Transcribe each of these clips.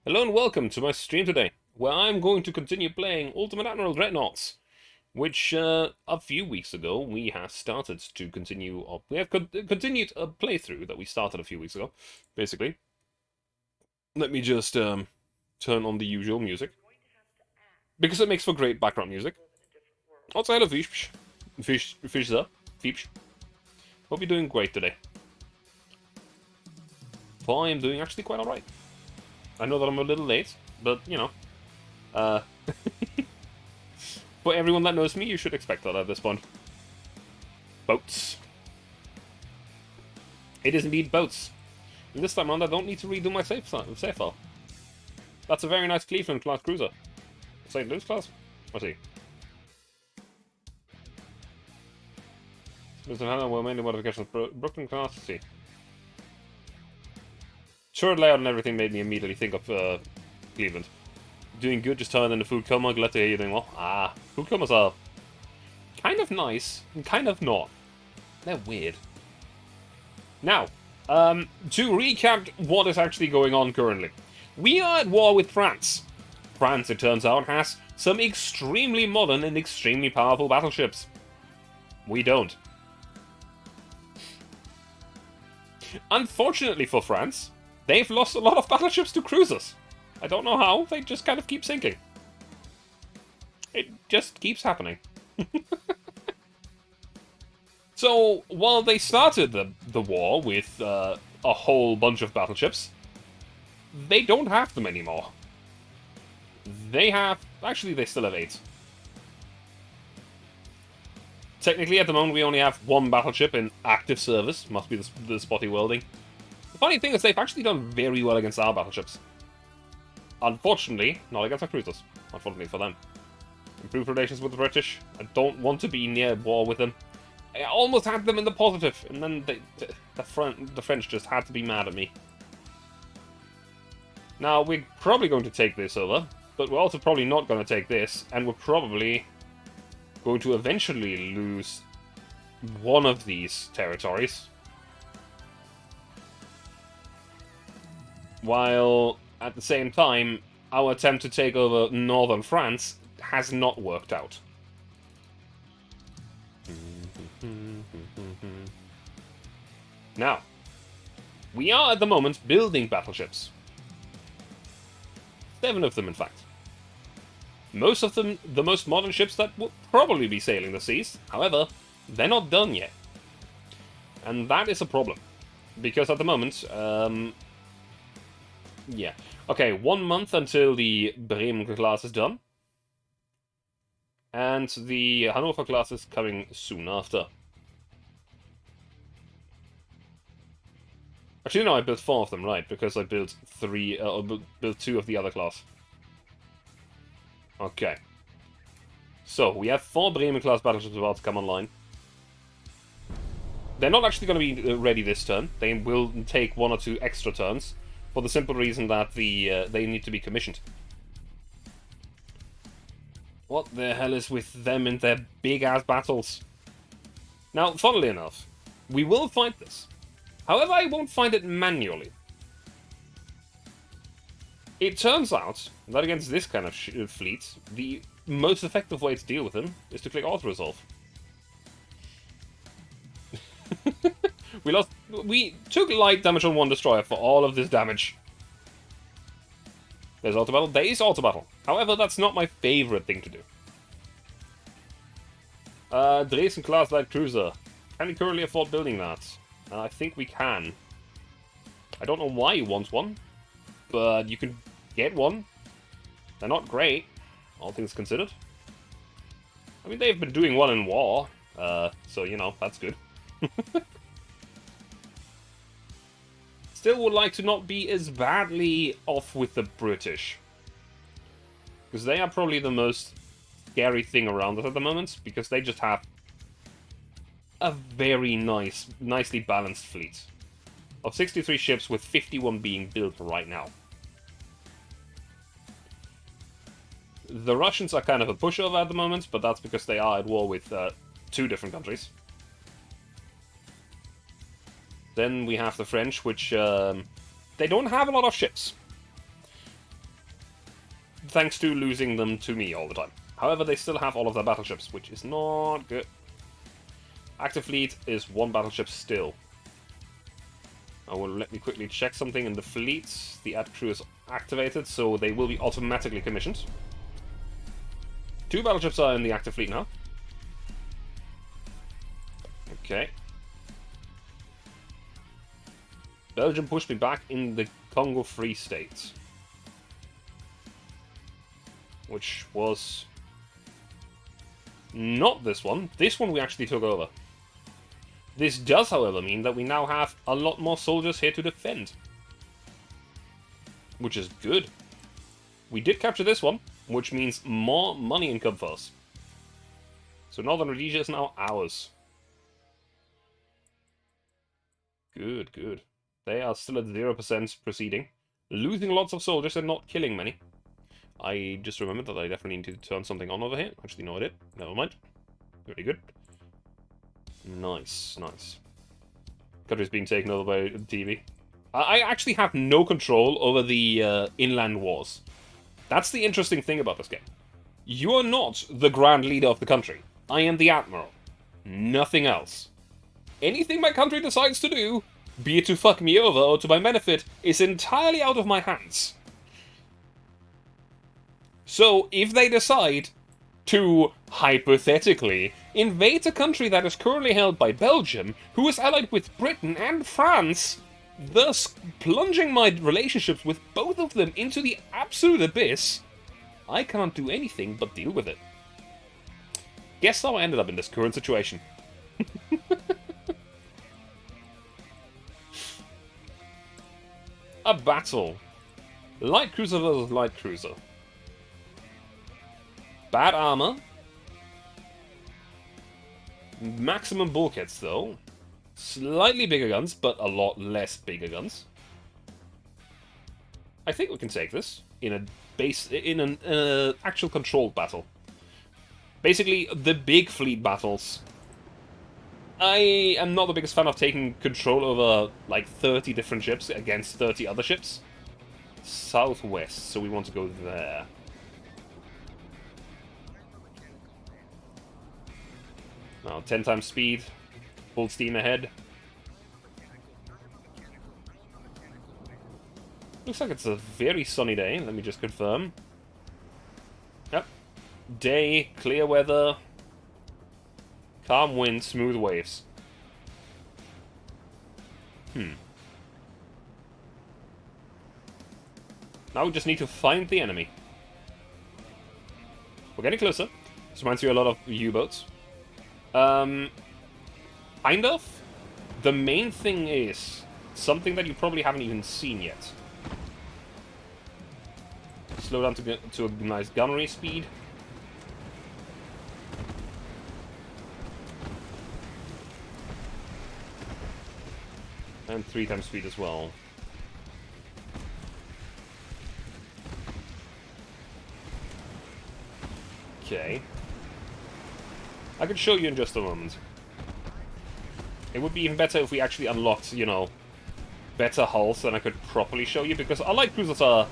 Hello and welcome to my stream today, where I'm going to continue playing Ultimate Admiral Dreadnoughts, which a few weeks ago we have started to continue. We have continued a playthrough that we started a few weeks ago, basically. Let me just turn on the usual music, because it makes for great background music. Also, hello Fish, Fish up, Fish. Hope you're doing great today. For I am doing actually quite alright. I know that I'm a little late, but, you know. For everyone that knows me, you should expect that at this point. Boats. It is indeed boats. And this time around, I don't need to redo my save file. That's a very nice Cleveland-class cruiser. St. Louis class? Let's see. Mr. Hannah, well, mainly modifications. Brooklyn class, let's see. Sure, layout and everything made me immediately think of Cleveland. Doing good, just turning in the food coma. Glad to hear you're doing well. Food comas are kind of nice and kind of not. They're weird. Now, to recap what is actually going on currently. We are at war with France. France, it turns out, has some extremely modern and extremely powerful battleships. We don't. Unfortunately for France, they've lost a lot of battleships to cruisers. I don't know how, they just kind of keep sinking. It just keeps happening. So, while they started the war with a whole bunch of battleships, they don't have them anymore. They have... Actually, they still have 8. Technically, at the moment, we only have 1 battleship in active service. Must be the spotty welding. The funny thing is, they've actually done very well against our battleships. Unfortunately, not against our cruisers. Unfortunately for them. Improved relations with the British. I don't want to be near war with them. I almost had them in the positive, and then the French just had to be mad at me. Now, we're probably going to take this over, but we're also probably not going to take this, and we're probably going to eventually lose one of these territories. While, at the same time, our attempt to take over northern France has not worked out. Now, we are at the moment building battleships. 7 of them, in fact. Most of them, the most modern ships that will probably be sailing the seas. However, they're not done yet. And that is a problem. Because at the moment, yeah. Okay, 1 month until the Bremen class is done. And the Hannover class is coming soon after. Actually, no, I built 4 of them, right? Because I built 2 of the other class. Okay. So, we have 4 Bremen-class battleships about to come online. They're not actually going to be ready this turn. They will take 1 or 2 extra turns, for the simple reason that they need to be commissioned. What the hell is with them and their big-ass battles? Now, funnily enough, we will fight this. However, I won't find it manually. It turns out that against this kind of fleet, the most effective way to deal with them is to click auto-resolve. We took light damage on 1 destroyer for all of this damage. There's auto-battle. There is auto-battle. However, that's not my favorite thing to do. Dresden-class light cruiser. Can we currently afford building that? I think we can. I don't know why you want one, but you can get one. They're not great, all things considered. I mean, they've been doing well in war, so, you know, that's good. Still would like to not be as badly off with the British. Because they are probably the most scary thing around us at the moment, because they just have a very nicely balanced fleet. Of 63 ships, with 51 being built right now. The Russians are kind of a pushover at the moment, but that's because they are at war with 2 different countries. Then we have the French, which they don't have a lot of ships. thanks to losing them to me all the time. However, they still have all of their battleships, which is not good. Active fleet is 1 battleship still. I will let me quickly check something in the fleets. The add crew is activated, so they will be automatically commissioned. 2 battleships are in the active fleet now. Okay. Belgium pushed me back in the Congo Free State. Which was not this one. This one we actually took over. This does, however, mean that we now have a lot more soldiers here to defend. Which is good. We did capture this one, which means more money income for us. So Northern Rhodesia is now ours. Good, good. They are still at 0% proceeding. Losing lots of soldiers and not killing many. I just remembered that I definitely need to turn something on over here. Actually, no I did. Never mind. Very good. Nice, nice. Country's being taken over by TV. I actually have no control over the inland wars. That's the interesting thing about this game. You are not the grand leader of the country. I am the admiral. Nothing else. Anything my country decides to do, be it to fuck me over or to my benefit, is entirely out of my hands. So, if they decide to, hypothetically, invade a country that is currently held by Belgium, who is allied with Britain and France, thus plunging my relationships with both of them into the absolute abyss, I can't do anything but deal with it. Guess how I ended up in this current situation. A battle. Light cruiser versus light cruiser. Bad armor. Maximum bulkheads, though. Slightly bigger guns, but a lot less bigger guns. I think we can take this in an actual controlled battle. Basically, the big fleet battles. I am not the biggest fan of taking control over like 30 different ships against 30 other ships. Southwest, so we want to go there. Now, 10 times speed, full steam ahead. Looks like it's a very sunny day, let me just confirm. Yep. Day, clear weather, calm wind, smooth waves. Now we just need to find the enemy. We're getting closer. This reminds you a lot of U-boats. Kind of. The main thing is something that you probably haven't even seen yet. Slow down to a nice gunnery speed. And 3 times speed as well. Okay. I could show you in just a moment. It would be even better if we actually unlocked, you know, better hulls, and I could properly show you, because our light cruisers are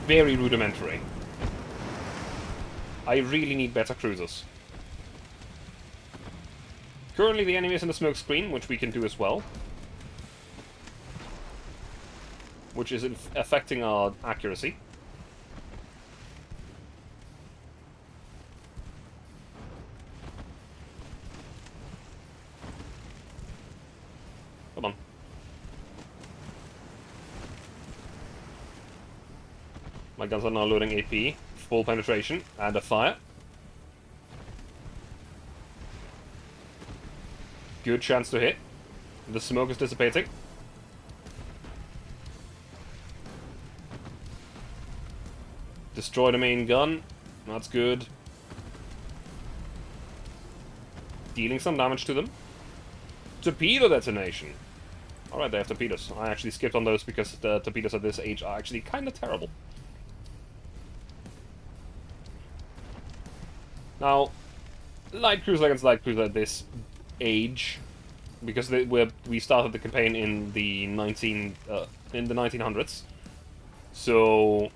very rudimentary. I really need better cruisers. Currently the enemy is in the smoke screen, which we can do as well. Which is affecting our accuracy. Come on. My guns are now loading AP, full penetration, and a fire. Good chance to hit. The smoke is dissipating. Destroy the main gun. That's good. Dealing some damage to them. Torpedo detonation. Alright, they have torpedoes. I actually skipped on those because the torpedoes at this age are actually kind of terrible. Now, light cruiser against light cruiser at this age, because we started the campaign in the 1900s, so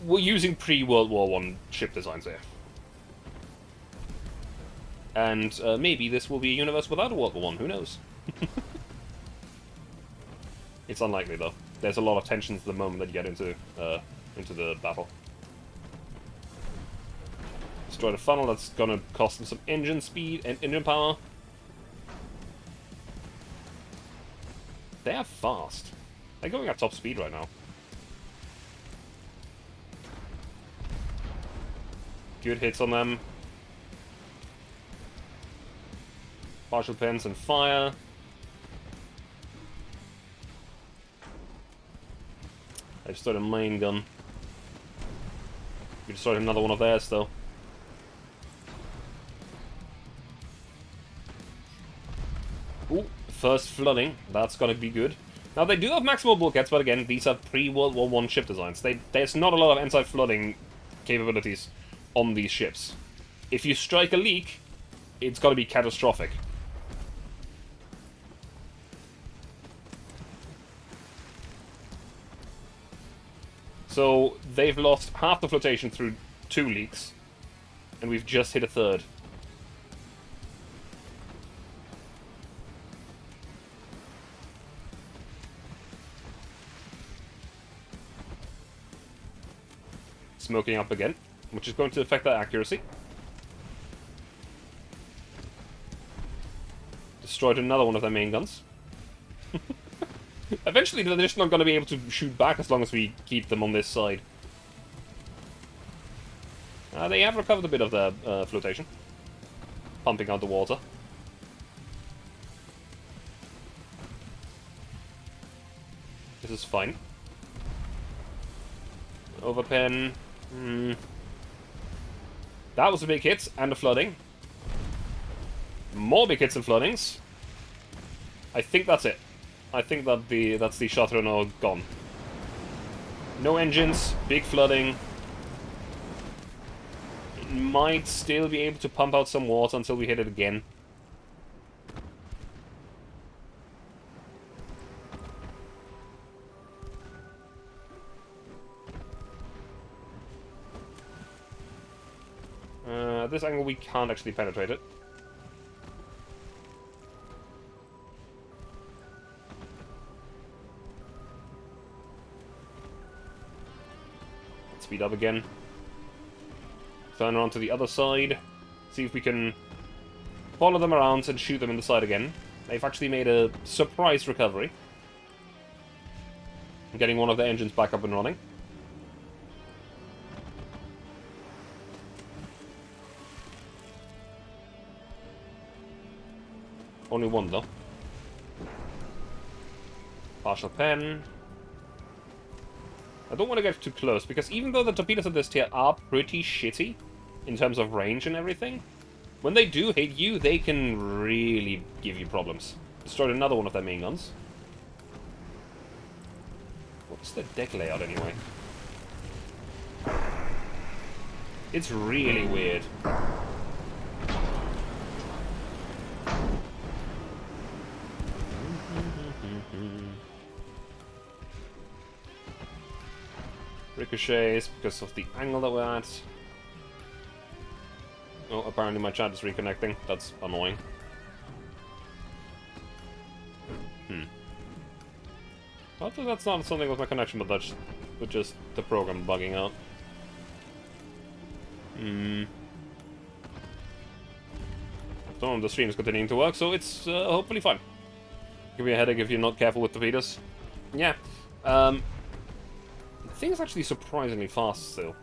we're using pre-World War I ship designs here. And maybe this will be a universe without a World War I, who knows? It's unlikely, though. There's a lot of tensions at the moment that you get into the battle. Destroy the funnel, that's gonna cost them some engine speed and engine power. They are fast. They're going at top speed right now. Good hits on them. Partial pins and fire. I destroyed a main gun. We destroyed another one of theirs, though. Ooh, first flooding. That's gonna be good. Now, they do have maximal bulkheads, but again, these are pre-World War I ship designs. There's not a lot of anti-flooding capabilities on these ships. If you strike a leak, it's gotta be catastrophic. So, they've lost half the flotation through 2 leaks, and we've just hit a third. Smoking up again, which is going to affect that accuracy. Destroyed another one of their main guns. Eventually, they're just not going to be able to shoot back as long as we keep them on this side. They have recovered a bit of their flotation. Pumping out the water. This is fine. Overpen. That was a big hit, and a flooding. More big hits and floodings. I think that's it. I think that that's the Chateauneuf gone. No engines, big flooding. It might still be able to pump out some water until we hit it again. At this angle we can't actually penetrate it. Speed up again. Turn around to the other side. See if we can follow them around and shoot them in the side again. They've actually made a surprise recovery. Getting one of the engines back up and running. Only one, though. Partial pen. I don't want to get too close, because even though the torpedoes of this tier are pretty shitty in terms of range and everything, when they do hit you, they can really give you problems. Destroyed another one of their main guns. What's the deck layout, anyway? It's really weird. Ricochets because of the angle that we're at. Oh, apparently my chat is reconnecting. That's annoying. Hopefully that's not something with my connection, but that's just the program bugging out. Some of the stream is continuing to work, so it's hopefully fine. Give me a headache if you're not careful with torpedoes. Yeah. The thing's actually surprisingly fast still.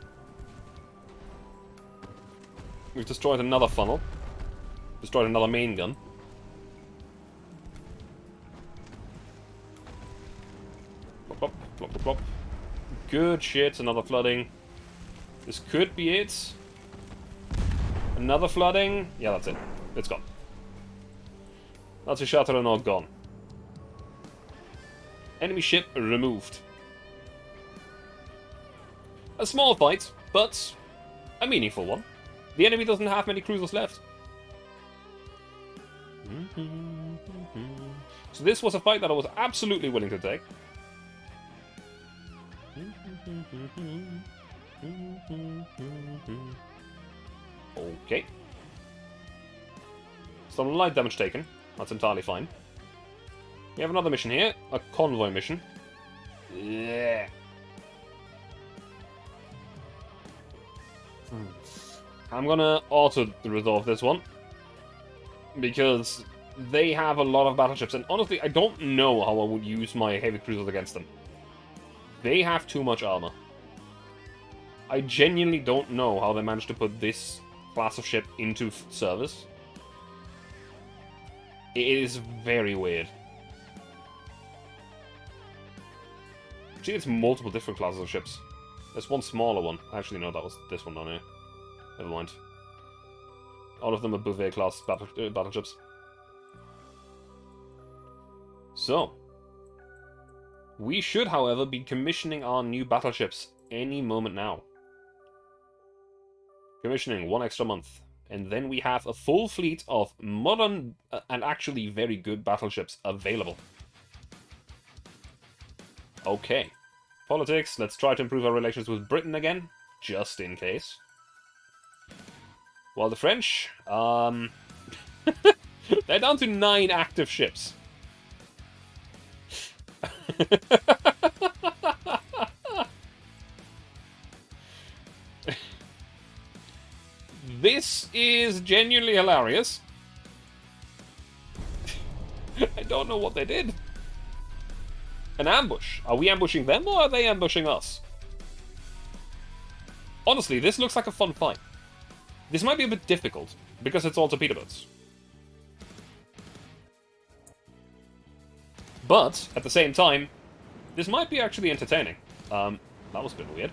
We've destroyed another funnel. Destroyed another main gun. Plop, plop, plop, plop, plop. Good shit, another flooding. This could be it. Another flooding. Yeah, that's it. It's gone. That's a Chateauneuf gone. Enemy ship removed. A small fight, but a meaningful one. The enemy doesn't have many cruisers left. So this was a fight that I was absolutely willing to take. Okay. Some light damage taken. That's entirely fine. We have another mission here. A convoy mission. Yeah. I'm gonna auto-resolve this one. Because they have a lot of battleships. And honestly, I don't know how I would use my heavy cruisers against them. They have too much armor. I genuinely don't know how they managed to put this class of ship into service. It is very weird. See, it's multiple different classes of ships. There's one smaller one. Actually, no, that was this one down here. Never mind. All of them are Bouvet-class battleships. So, we should, however, be commissioning our new battleships any moment now. Commissioning 1 extra month. And then we have a full fleet of modern and actually very good battleships available. Okay. Politics, let's try to improve our relations with Britain again, just in case. While the French, they're down to 9 active ships. This is genuinely hilarious. I don't know what they did. An ambush. Are we ambushing them or are they ambushing us? Honestly, this looks like a fun fight. This might be a bit difficult, because it's all torpedo boats. But, at the same time, this might be actually entertaining. That was a bit weird.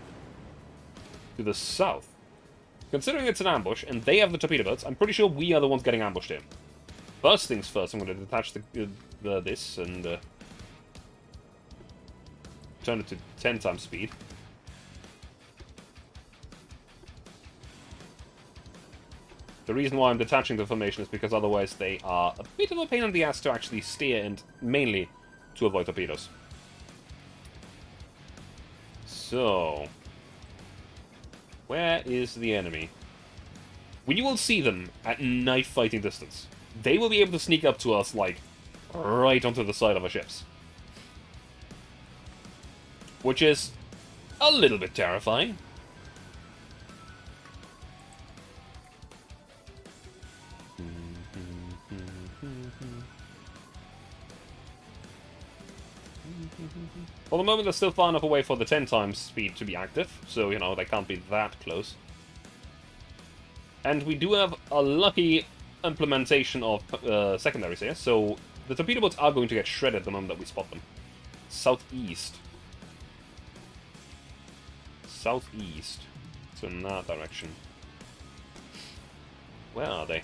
To the south. Considering it's an ambush, and they have the torpedo boats, I'm pretty sure we are the ones getting ambushed here. First things first, I'm going to detach this and turn it to 10 times speed. The reason why I'm detaching the formation is because otherwise they are a bit of a pain in the ass to actually steer, and mainly to avoid torpedoes. So, where is the enemy? We will see them at knife fighting distance. They will be able to sneak up to us, like, right onto the side of our ships. Which is a little bit terrifying. For the moment, they're still far enough away for the 10 times speed to be active, so, you know, they can't be that close. And we do have a lucky implementation of secondaries here, so the torpedo boats are going to get shredded the moment that we spot them. Southeast. Southeast. So in that direction. Where are they?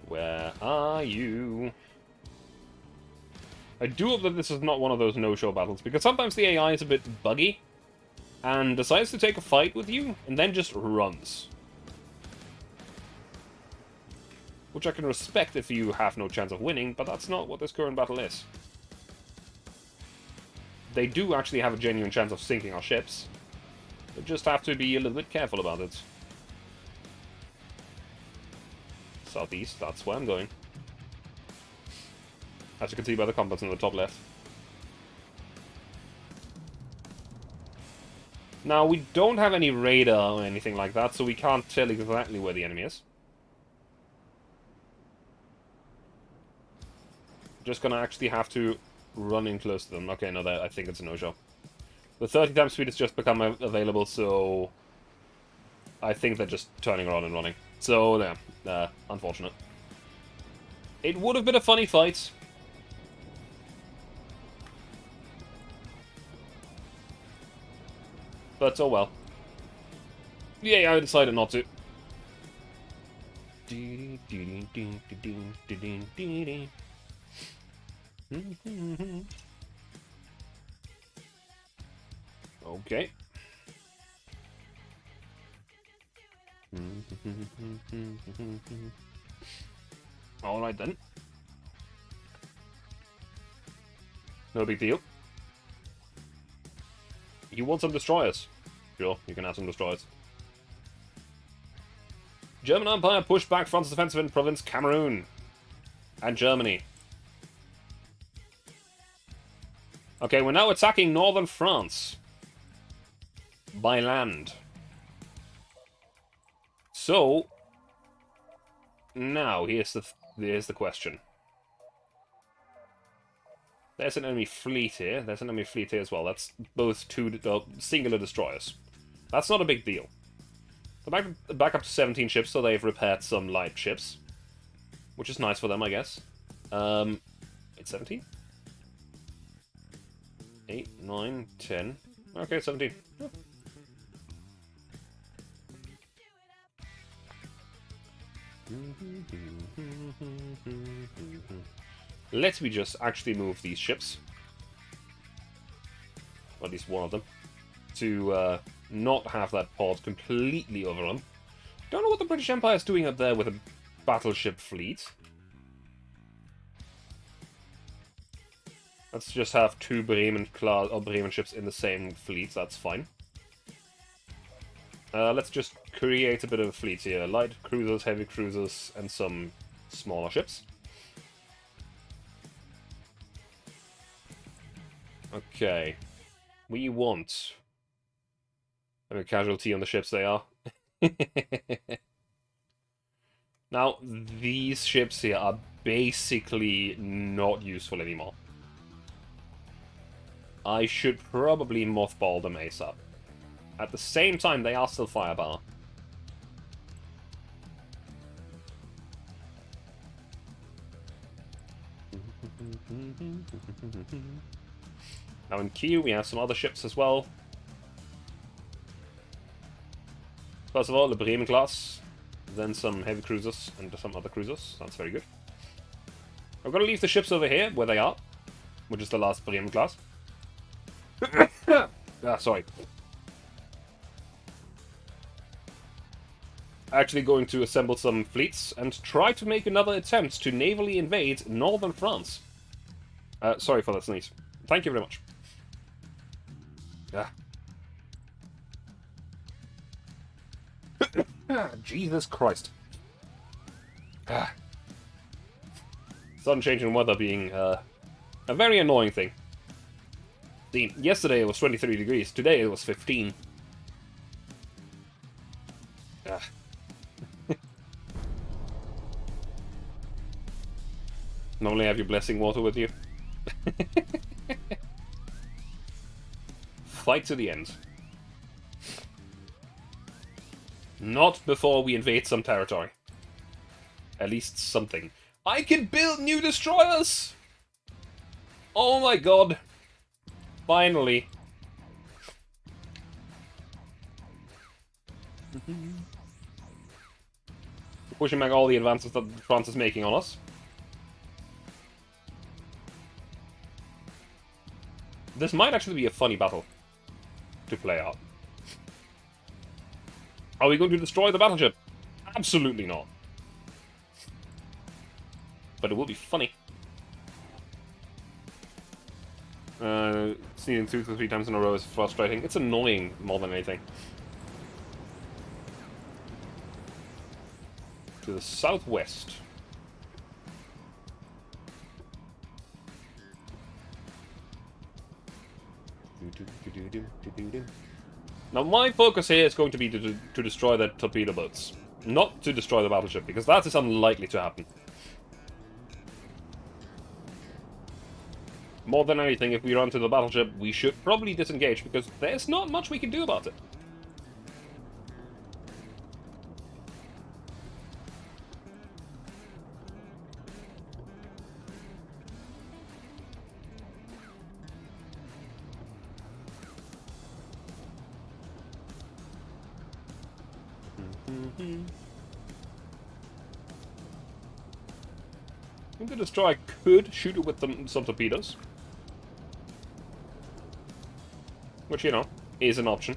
Where are you? I do hope that this is not one of those no-show battles, because sometimes the AI is a bit buggy, and decides to take a fight with you, and then just runs. Which I can respect if you have no chance of winning, but that's not what this current battle is. They do actually have a genuine chance of sinking our ships. They just have to be a little bit careful about it. Southeast, that's where I'm going. As you can see by the compass in the top left. Now, we don't have any radar or anything like that, so we can't tell exactly where the enemy is. Just gonna actually have to run in close to them. Okay, no, I think it's a no-show. The 30 times speed has just become available, so I think they're just turning around and running. So, yeah, unfortunate. It would have been a funny fight. But, oh well. Yeah, I decided not to. Okay. Alright then. No big deal. You want some destroyers? Sure, you can have some destroyers. German Empire pushed back France's offensive in province Cameroon. And Germany. Okay, we're now attacking northern France. By land. So, now, here's the question. There's an enemy fleet here. There's an enemy fleet here as well. That's both two singular destroyers. That's not a big deal. They're back up to 17 ships, so they've repaired some light ships. Which is nice for them, I guess. It's 17? 8, 9, 10. Okay, 17. Yeah. Let me just actually move these ships. Or at least one of them. To not have that port completely overrun. Don't know what the British Empire is doing up there with a battleship fleet. Let's just have two Bremen ships in the same fleet, that's fine. Let's just create a bit of a fleet here. Light cruisers, heavy cruisers, and some smaller ships. Okay. We want a casualty on the ships they are. Now, these ships here are basically not useful anymore. I should probably mothball them ASAP. At the same time, they are still firepower. Now in queue, we have some other ships as well. First of all, the Bremen class, then some heavy cruisers and some other cruisers. That's very good. I'm going to leave the ships over here, where they are, which is the last Bremen class. Sorry. Actually going to assemble some fleets and try to make another attempt to navally invade northern France. Sorry for that sneeze. Thank you very much. Jesus Christ. Sudden change in weather being a very annoying thing. See, yesterday it was 23 degrees, today it was 15. Normally have your blessing water with you. Fight to the end. Not before we invade some territory. At least something. I can build new destroyers! Oh my god. Finally. Pushing back all the advances that France is making on us. This might actually be a funny battle to play out. Are we going to destroy the battleship? Absolutely not. But it will be funny. Sneezing 2 to 3 times in a row is frustrating. It's annoying more than anything. To the southwest. Now my focus here is going to be to destroy the torpedo boats. Not to destroy the battleship, because that is unlikely to happen. More than anything, if we run to the battleship, we should probably disengage, because there's not much we can do about it. I think the destroyer could shoot it with some torpedoes. Which, you know, is an option.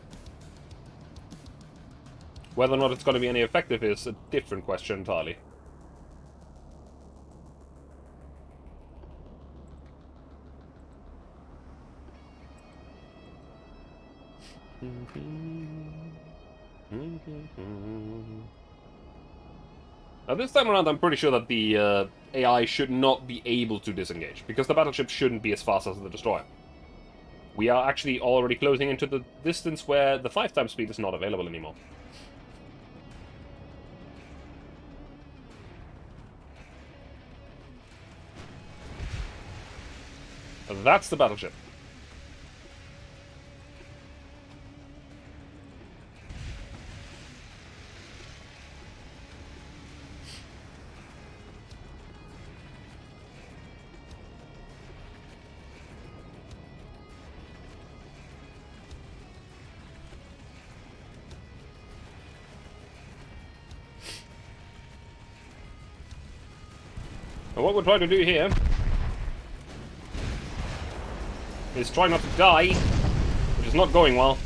Whether or not it's going to be any effective is a different question entirely. Now this time around I'm pretty sure that the AI should not be able to disengage, because the battleship shouldn't be as fast as the destroyer. We are actually already closing into the distance where the 5 times speed is not available anymore. That's the battleship. And what we're trying to do here is try not to die, which is not going well.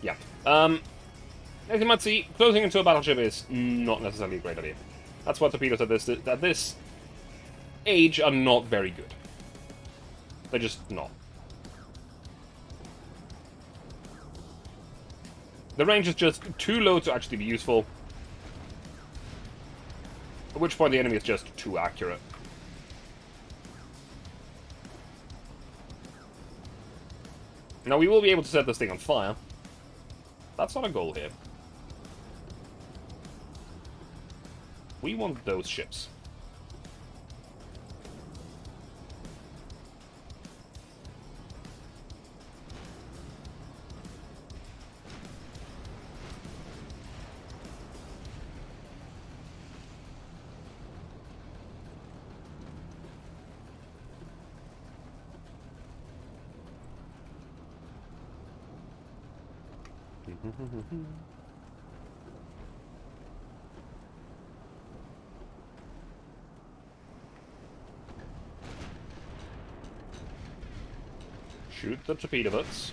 Yeah. As you might see, closing into a battleship is not necessarily a great idea. That's why torpedoes at this age are not very good. They're just not. The range is just too low to actually be useful. At which point the enemy is just too accurate. Now we will be able to set this thing on fire. That's not a goal here. We want those ships. Shoot the torpedo boats.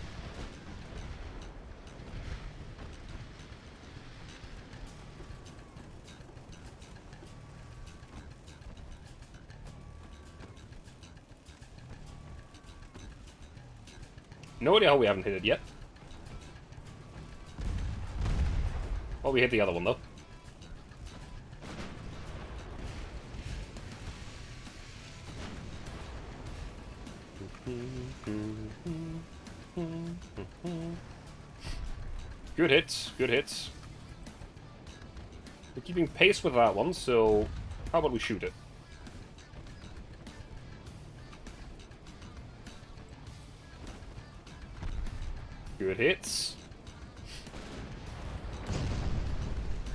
No idea how we haven't hit it yet. Well, we hit the other one, though. Good hits, good hits. We're keeping pace with that one, so how about we shoot it? Good hits.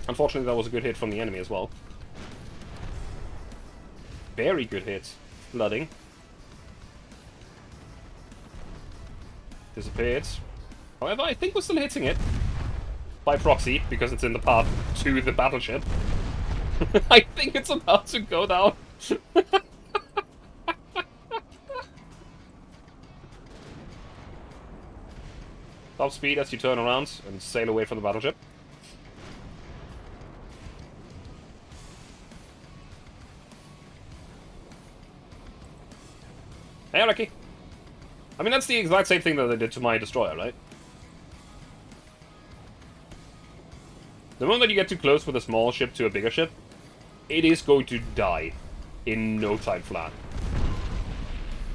Unfortunately, that was a good hit from the enemy as well. Very good hit. Flooding. Disappeared. However, I think we're still hitting it. By proxy, because it's in the path to the battleship. I think it's about to go down. Top speed as you turn around and sail away from the battleship. Hey, Ricky. I mean, that's the exact same thing that they did to my destroyer, right? The moment that you get too close with a small ship to a bigger ship, it is going to die in no time flat.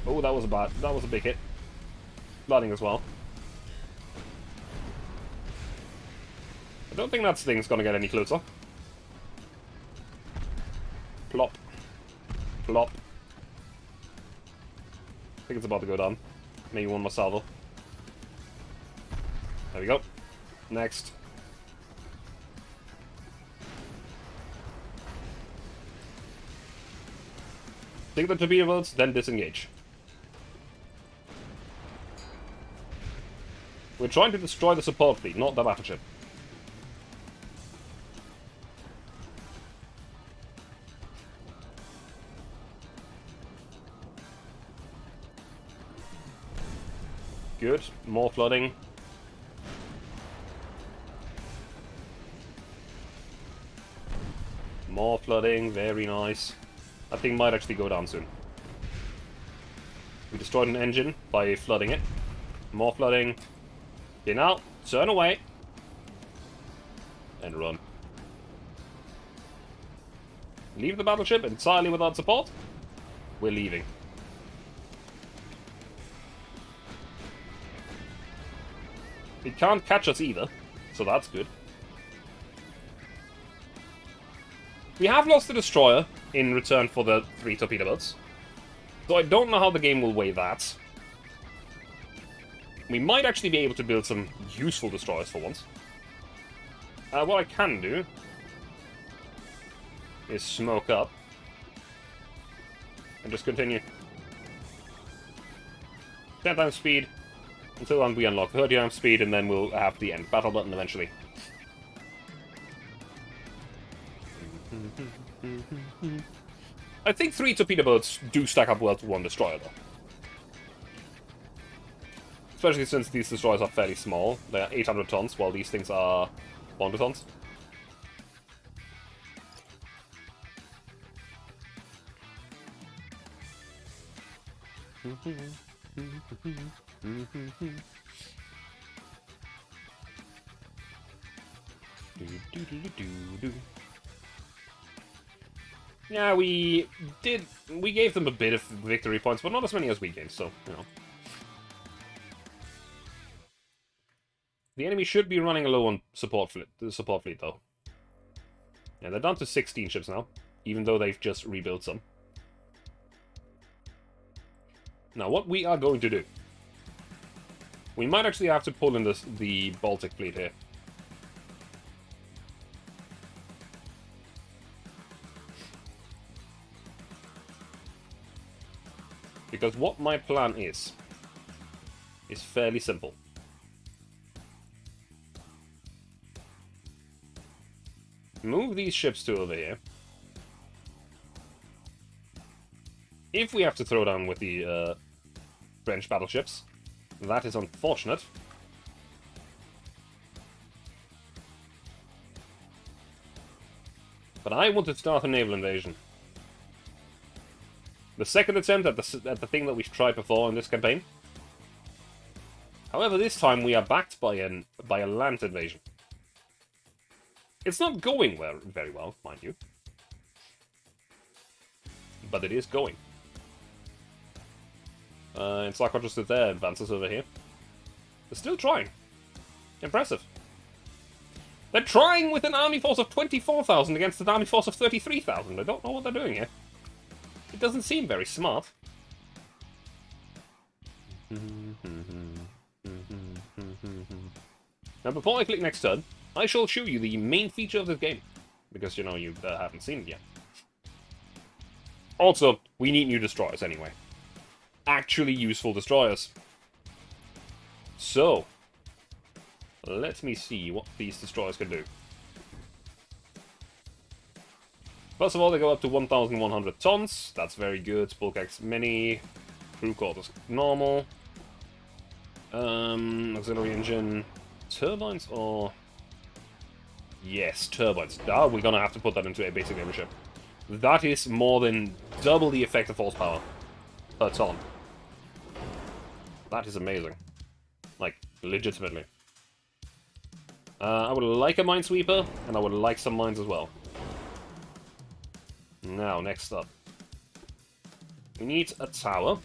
Oh, that was a big hit. Flooding as well. I don't think that thing's gonna get any closer. Plop. Plop. I think it's about to go down. Maybe one more salvo. There we go. Next. Take the torpedo boats, then disengage. We're trying to destroy the support fleet, not the battleship. Good. More flooding. More flooding. Very nice. That thing might actually go down soon. We destroyed an engine by flooding it. More flooding. Okay, now, turn away. And run. Leave the battleship entirely without support. We're leaving. It can't catch us either, so that's good. We have lost the destroyer in return for the 3 torpedo boats. So I don't know how the game will weigh that. We might actually be able to build some useful destroyers for once. What I can do is smoke up and just continue. 10 times speed until we unlock 30 times speed, and then we'll have the end battle button eventually. I think 3 torpedo boats do stack up well to 1 destroyer, though. Especially since these destroyers are fairly small. They are 800 tons, while these things are 100 tons. Yeah, we gave them a bit of victory points, but not as many as we gained, so, you know. The enemy should be running low on the support fleet, though. Yeah, they're down to 16 ships now, even though they've just rebuilt some. Now, what we are going to do... We might actually have to pull in the Baltic fleet here. Because what my plan is fairly simple. Move these ships to over here. If we have to throw down with the French battleships, that is unfortunate. But I want to start a naval invasion. The second attempt at the thing that we've tried before in this campaign. However, this time we are backed by a land invasion. It's not going very well, mind you. But it is going. It's like just their advances over here. They're still trying. Impressive. They're trying with an army force of 24,000 against an army force of 33,000. I don't know what they're doing here. It doesn't seem very smart. Now, before I click next turn, I shall show you the main feature of this game. Because, you know, you haven't seen it yet. Also, we need new destroyers anyway. Actually useful destroyers. So, let me see what these destroyers can do. First of all, they go up to 1,100 tons. That's very good. Bulk X Mini. Crew quarters normal. Auxiliary engine. Turbines or... Yes, turbines. Ah, we're gonna have to put that into a basic naval ship. That is more than double the effective horsepower per ton. That is amazing. Like, legitimately. I would like a minesweeper, and I would like some mines as well. Now, next up. We need a tower.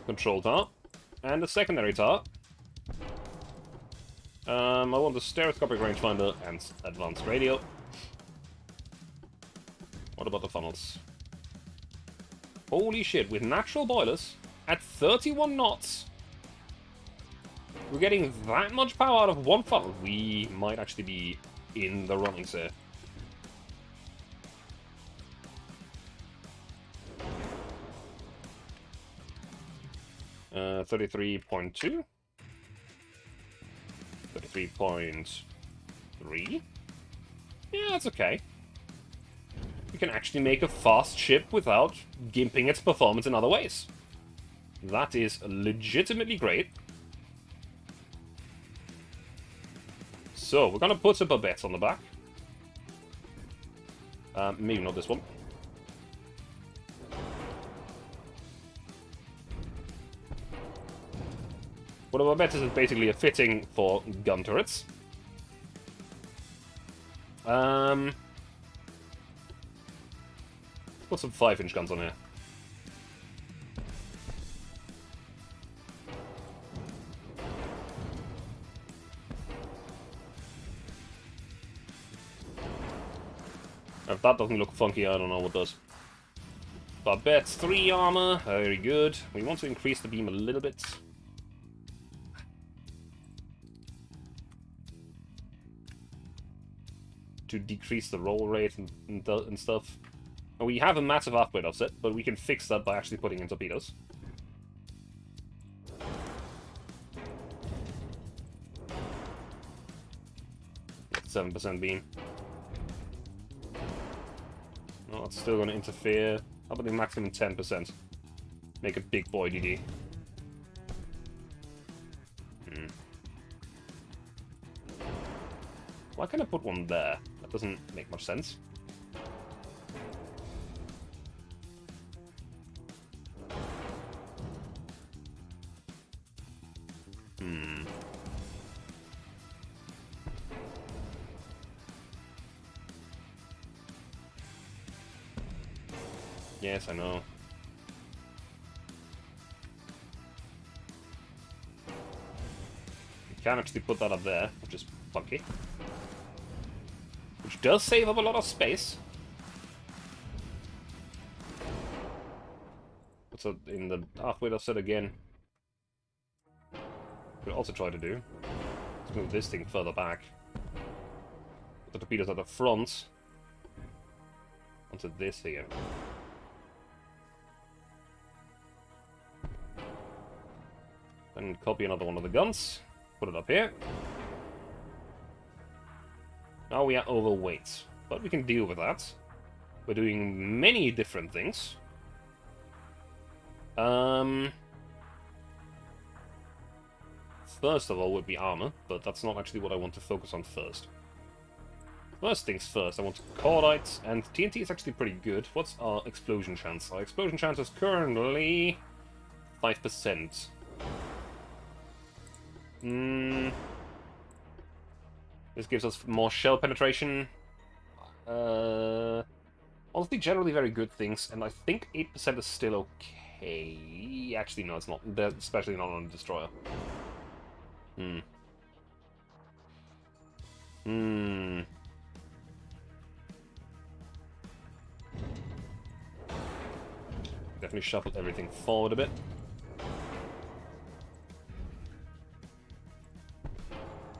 Control tower. And a secondary tower. I want a stereoscopic rangefinder and advanced radio. What about the funnels? Holy shit, with natural boilers at 31 knots. We're getting that much power out of one funnel. We might actually be in the runnings here. Uh, 33.2. 33.3. Yeah, that's okay. we can actually make a fast ship without gimping its performance in other ways. That is legitimately great. So, we're gonna put a Babette on the back. Maybe not this one. What a Babette is basically a fitting for gun turrets. Put some 5-inch guns on here. If that doesn't look funky, I don't know what does. Babette's 3 armor, very good. We want to increase the beam a little bit. To decrease the roll rate and stuff. And we have a massive upgrade offset, but we can fix that by actually putting in torpedoes. That's 7% beam. No, that's still going to interfere. How about the maximum 10%? Make a big boy DD. Why can't I put one there? That doesn't make much sense. Yes, I know. You can actually put that up there, which is funky. Which does save up a lot of space. What's up in the halfway offset again? We'll also try to do. Let's move this thing further back. Put the torpedoes at the front. Onto this here. Then copy another one of the guns. Put it up here. Now we are overweight, but we can deal with that. We're doing many different things. First of all would be armor, but that's not actually what I want to focus on first. First things first, I want cordite, and TNT is actually pretty good. What's our explosion chance? Our explosion chance is currently 5%. This gives us more shell penetration. Honestly, generally very good things, and I think 8% is still okay. Actually, no, it's not. Especially not on a destroyer. Definitely shuffle everything forward a bit.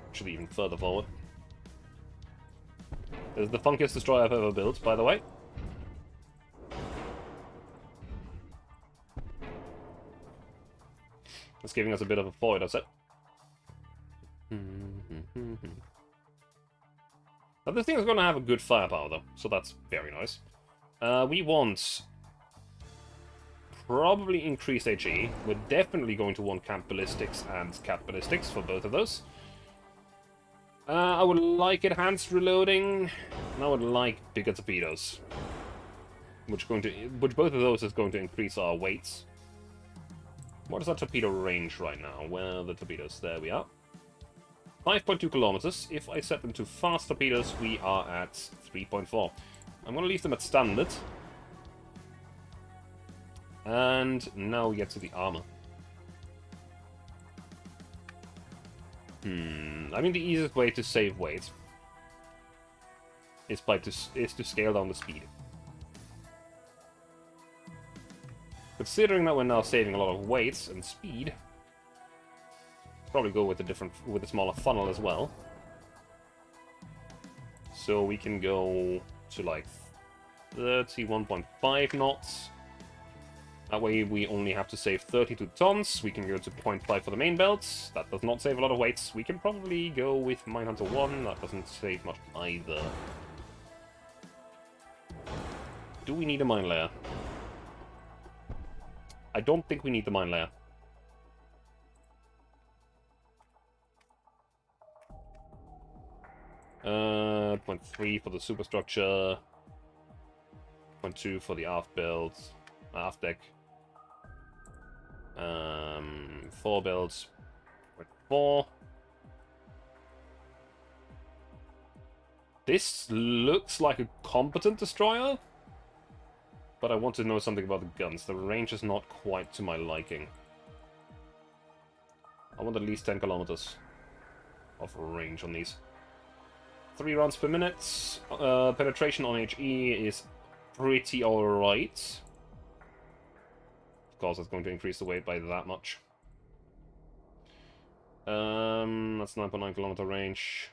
Actually, even further forward. This is the funkiest destroyer I've ever built, by the way. It's giving us a bit of a forward offset. Now this thing is going to have a good firepower though, so that's very nice. We want probably increased HE. We're definitely going to want camp ballistics and cap ballistics for both of those. I would like enhanced reloading, and I would like bigger torpedoes. Which both of those is going to increase our weights. What is our torpedo range right now? Where are the torpedoes? There we are. 5.2 kilometers. If I set them to fast torpedoes, we are at 3.4. I'm going to leave them at standard. And now we get to the armor. I mean, the easiest way to save weight is to scale down the speed. Considering that we're now saving a lot of weights and speed, probably go with a smaller funnel as well. So we can go to like 31.5 knots. That way we only have to save 32 tons. We can go to 0.5 for the main belts. That does not save a lot of weights. We can probably go with Minehunter 1. That doesn't save much either. Do we need a mine layer? I don't think we need the mine layer. Point 3 for the superstructure. Point 2 for the aft build. Aft deck. 4 builds. Point 4. This looks like a competent destroyer, but I want to know something about the guns. The range is not quite to my liking. I want at least 10 kilometers of range on these. 3 rounds per minute. Penetration on HE is pretty alright. Of course, it's going to increase the weight by that much. That's 9.9 kilometer range.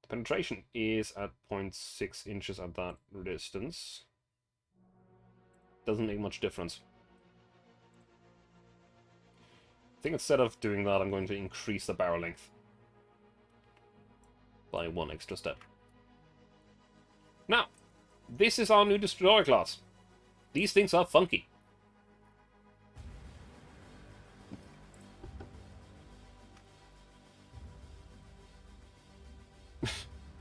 The penetration is at 0.6 inches at that distance. Doesn't make much difference. I think instead of doing that, I'm going to increase the barrel length by 1 extra step. Now, this is our new destroyer class. These things are funky.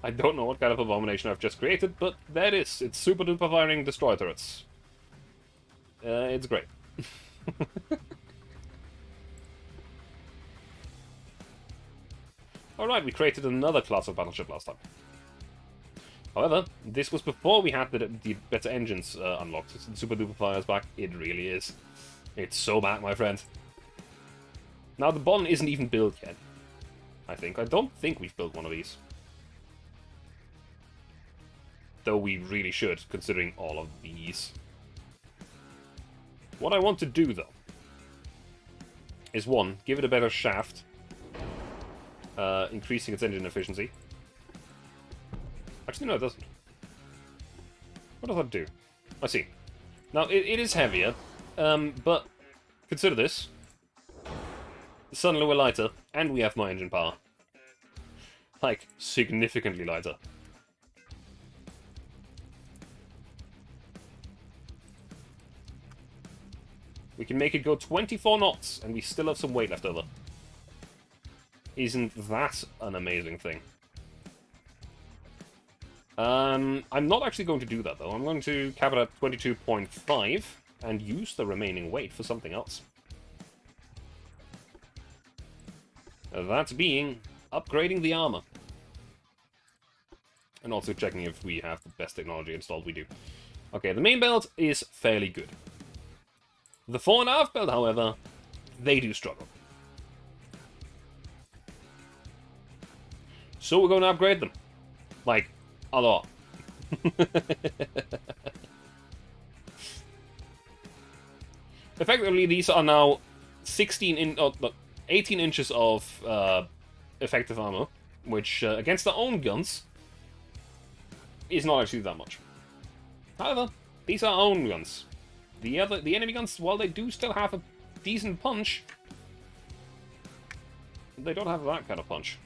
I don't know what kind of abomination I've just created, but there it is. It's super duper firing destroyer turrets. It's great. Alright, we created another class of battleship last time. However, this was before we had the better engines unlocked. The super duper fire's back. It really is. It's so back, my friend. Now, the Bonn isn't even built yet, I think. I don't think we've built one of these. Though we really should, considering all of these. What I want to do, though, is 1, give it a better shaft, increasing its engine efficiency. Actually, no, it doesn't. What does that do? I see. Now, it is heavier, but consider this. Suddenly we're lighter, and we have more engine power. Like, significantly lighter. We can make it go 24 knots, and we still have some weight left over. Isn't that an amazing thing? I'm not actually going to do that, though. I'm going to cap it at 22.5 and use the remaining weight for something else. That's being upgrading the armor. And also checking if we have the best technology installed. We do. Okay, the main build is fairly good. The fore and aft build, however, they do struggle. So we're going to upgrade them. Like, a lot. Effectively, these are now 18 inches of effective armor, which against their own guns is not actually that much. However, these are our own guns. The enemy guns, while they do still have a decent punch, they don't have that kind of punch.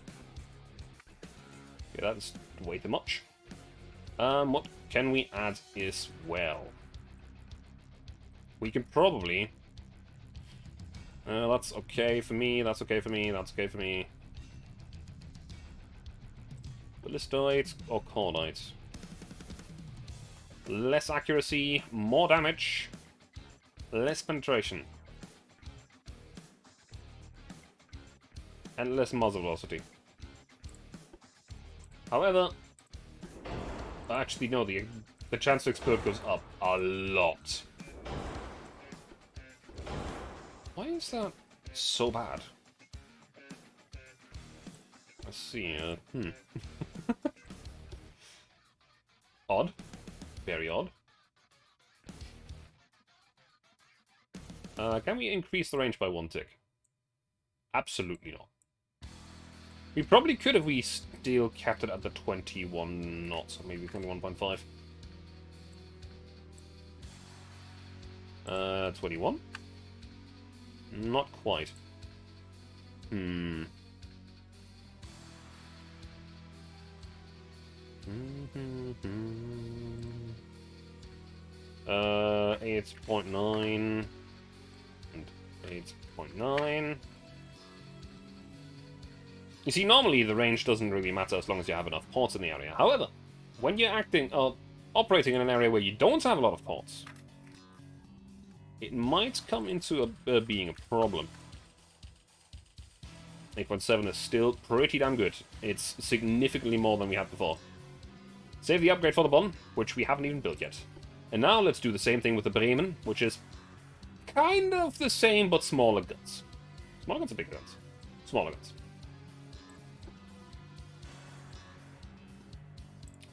Okay, that's way too much. What can we add as well? We can probably... that's okay for me, that's okay for me, that's okay for me. Ballistoid or cordite? Less accuracy, more damage, less penetration. And less muzzle velocity. However, actually no, the chance to explode goes up a lot. Why is that so bad? Let's see, Odd. Very odd. Can we increase the range by 1 tick? Absolutely not. We probably could if we still kept it at the 21 knots, or maybe 21.5. 21? Not quite. 8.9 and 8.9. You see, normally the range doesn't really matter as long as you have enough ports in the area. However, when you're operating in an area where you don't have a lot of ports, it might come into being a problem. 8.7 is still pretty damn good. It's significantly more than we had before. Save the upgrade for the bomb, which we haven't even built yet. And now let's do the same thing with the Bremen, which is kind of the same but smaller guns. Smaller guns or bigger guns? Smaller guns.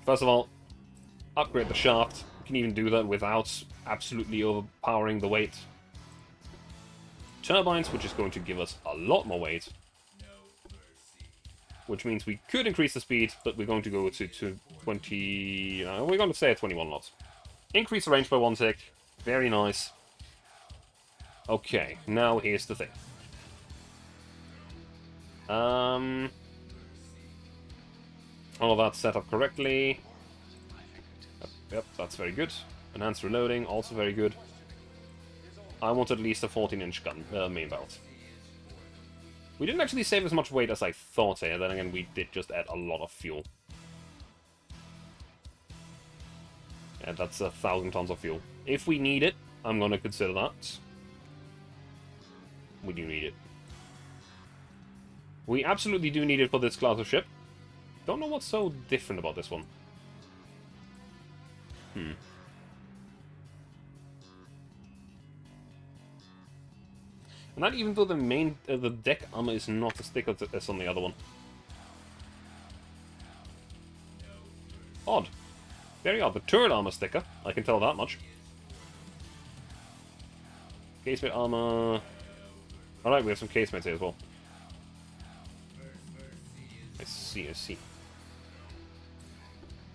First of all, upgrade the shaft. You can even do that without absolutely overpowering the weight. Turbines, which is going to give us a lot more weight. Which means we could increase the speed, but we're going to go to 20... we're going to stay at 21 knots. Increase the range by 1 tick. Very nice. Okay, now here's the thing. All of that set up correctly. Yep, that's very good. Enhanced reloading, also very good. I want at least a 14-inch gun, main belt. We didn't actually save as much weight as I thought here, then again we did just add a lot of fuel. Yeah, that's 1,000 tons of fuel. If we need it, I'm gonna consider that. We do need it. We absolutely do need it for this class of ship. Don't know what's so different about this one. And that even though the deck armor is not as thick as on the other one. Odd. Very odd. The turret armor's thicker, I can tell that much. Casemate armor... Alright, we have some casemates here as well. I see.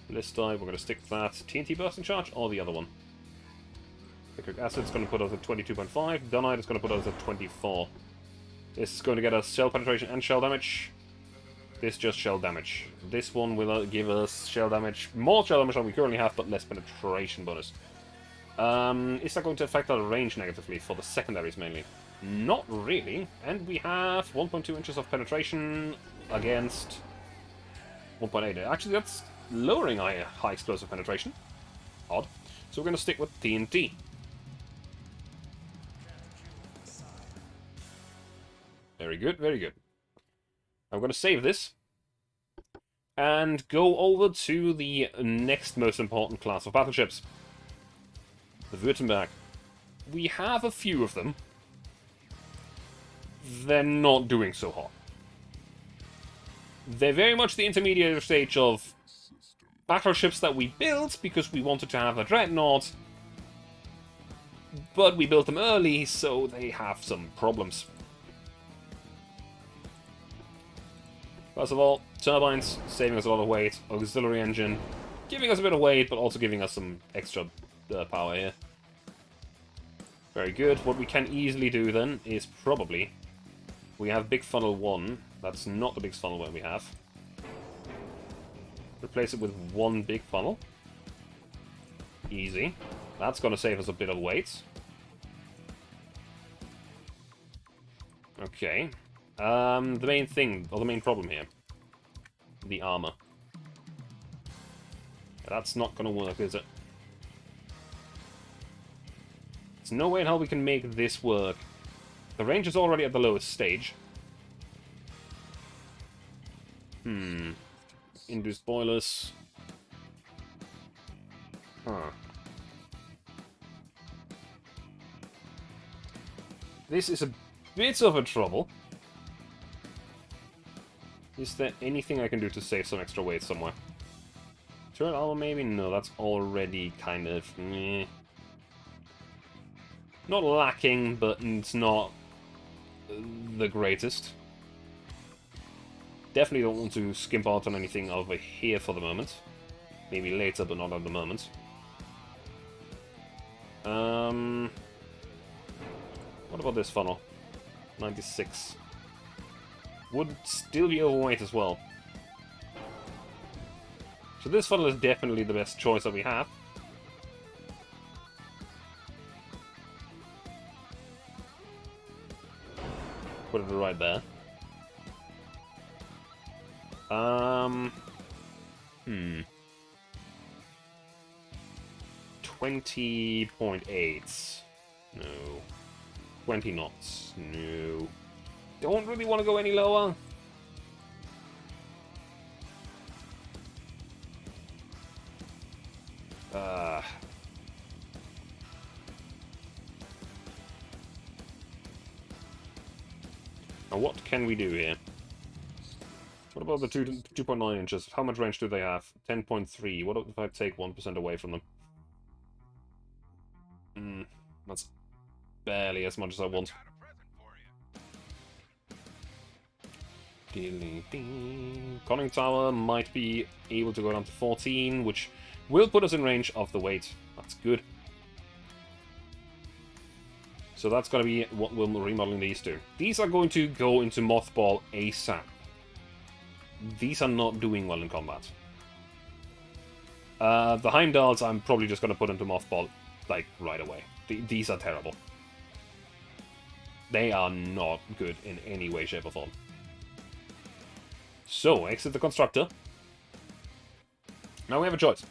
This time we're going to stick with that. TNT bursting charge or the other one? Citric acid's going to put us at 22.5. Dunite is going to put us at 24. This is going to get us shell penetration and shell damage. This just shell damage. This one will give us shell damage, more shell damage than we currently have, but less penetration bonus. Is that going to affect our range negatively for the secondaries mainly? Not really. And we have 1.2 inches of penetration against 1.8. Actually, that's lowering our high explosive penetration. Odd. So we're going to stick with TNT. Very good, very good. I'm going to save this and go over to the next most important class of battleships. The Württemberg. We have a few of them. They're not doing so hot. They're very much the intermediate stage of battleships that we built because we wanted to have a dreadnought, but we built them early, so they have some problems. First of all, turbines, saving us a lot of weight. Auxiliary engine, giving us a bit of weight, but also giving us some extra power here. Very good. What we can easily do then is probably... We have big funnel 1. That's not the biggest funnel one we have. Replace it with one big funnel. Easy. That's going to save us a bit of weight. Okay. The main thing, or the main problem here. The armor. That's not going to work, is it? There's no way in hell we can make this work. The range is already at the lowest stage. Induced boilers. This is a bit of a trouble. Is there anything I can do to save some extra weight somewhere? Turret armor maybe? No, that's already kind of... meh. Not lacking, but it's not the greatest. Definitely don't want to skimp out on anything over here for the moment. Maybe later, but not at the moment. What about this funnel? 96. Would still be overweight as well. So this funnel is definitely the best choice that we have. Put it right there. 20.8. No. 20 knots. No. Don't really want to go any lower. Now what can we do here? What about the 2.9 inches? How much range do they have? 10.3. What if I take 1% away from them? That's barely as much as I want. Conning Tower might be able to go down to 14, which will put us in range of the weight. That's good. So that's going to be what we're remodeling these to. These are going to go into Mothball ASAP. These are not doing well in combat. The Heimdalls I'm probably just going to put into Mothball, like, right away. These are terrible. They are not good in any way, shape, or form. So, exit the Constructor. Now we have a choice.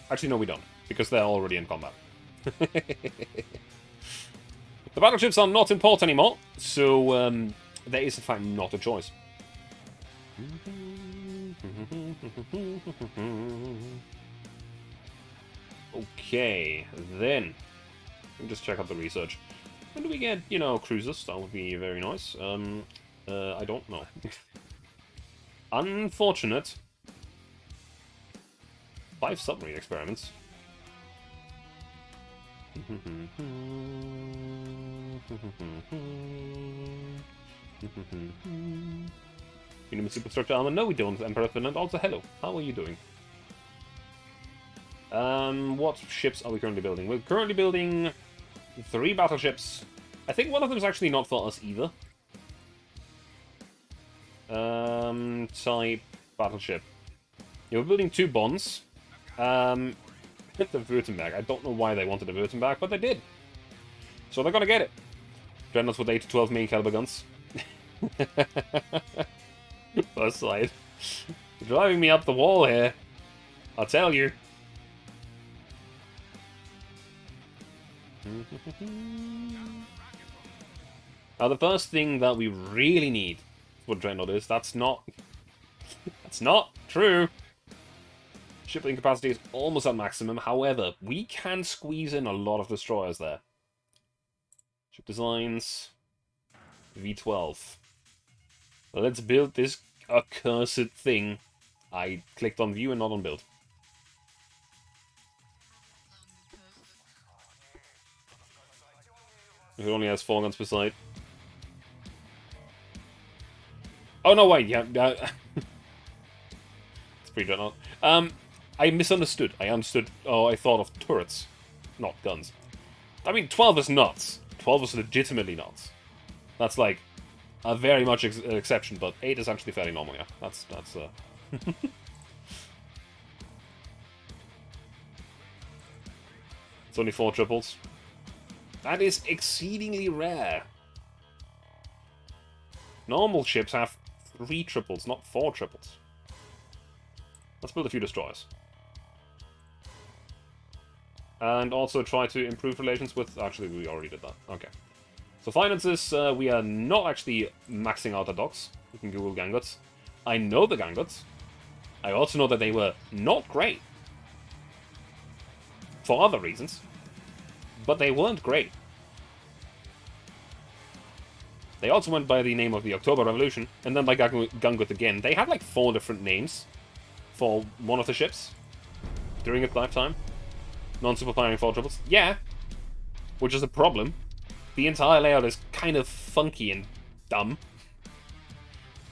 Actually, no, we don't, because they're already in combat. The battleships are not in port anymore, so there is in fact not a choice. Okay, then let me just check out the research. When do we get, you know, cruisers? That would be very nice. I don't know. Unfortunate. 5 submarine experiments. Human superstructure armor? No, we don't, Emperor Finland. Also, hello. How are you doing? What ships are we currently building? We're currently building 3 battleships. I think one of them is actually not for us either. Type battleship. Yeah, we're building 2 bonds. The Württemberg. I don't know why they wanted a Württemberg, but they did. So they're gonna get it. Dreadnoughts with 8 to 12 main caliber guns. First side. You're driving me up the wall here. I'll tell you. Now the first thing that we really need for Dreadnought is that's not true. Shipbuilding capacity is almost at maximum. However, we can squeeze in a lot of destroyers there. Ship designs. V12. Let's build this accursed thing. I clicked on view and not on build. It only has 4 guns per side. Oh no, wait, yeah. It's pretty dreadnought. I misunderstood. I thought of turrets, not guns. I mean, 12 is nuts. 12 is legitimately nuts. That's like a very much exception, but 8 is actually fairly normal, yeah. That's It's only 4 triples. That is exceedingly rare. Normal ships have 3 triples, not 4 triples. Let's build a few destroyers. And also try to improve relations with... Actually, we already did that. Okay. So finances, we are not actually maxing out our docks. We can Google Gangotts. I know the Gangotts. I also know that they were not great. For other reasons. But they weren't great. They also went by the name of the October Revolution, and then by Gungut again. They had like 4 different names for one of the ships during its lifetime. Non-super firing 4 triples. Yeah, which is a problem. The entire layout is kind of funky and dumb.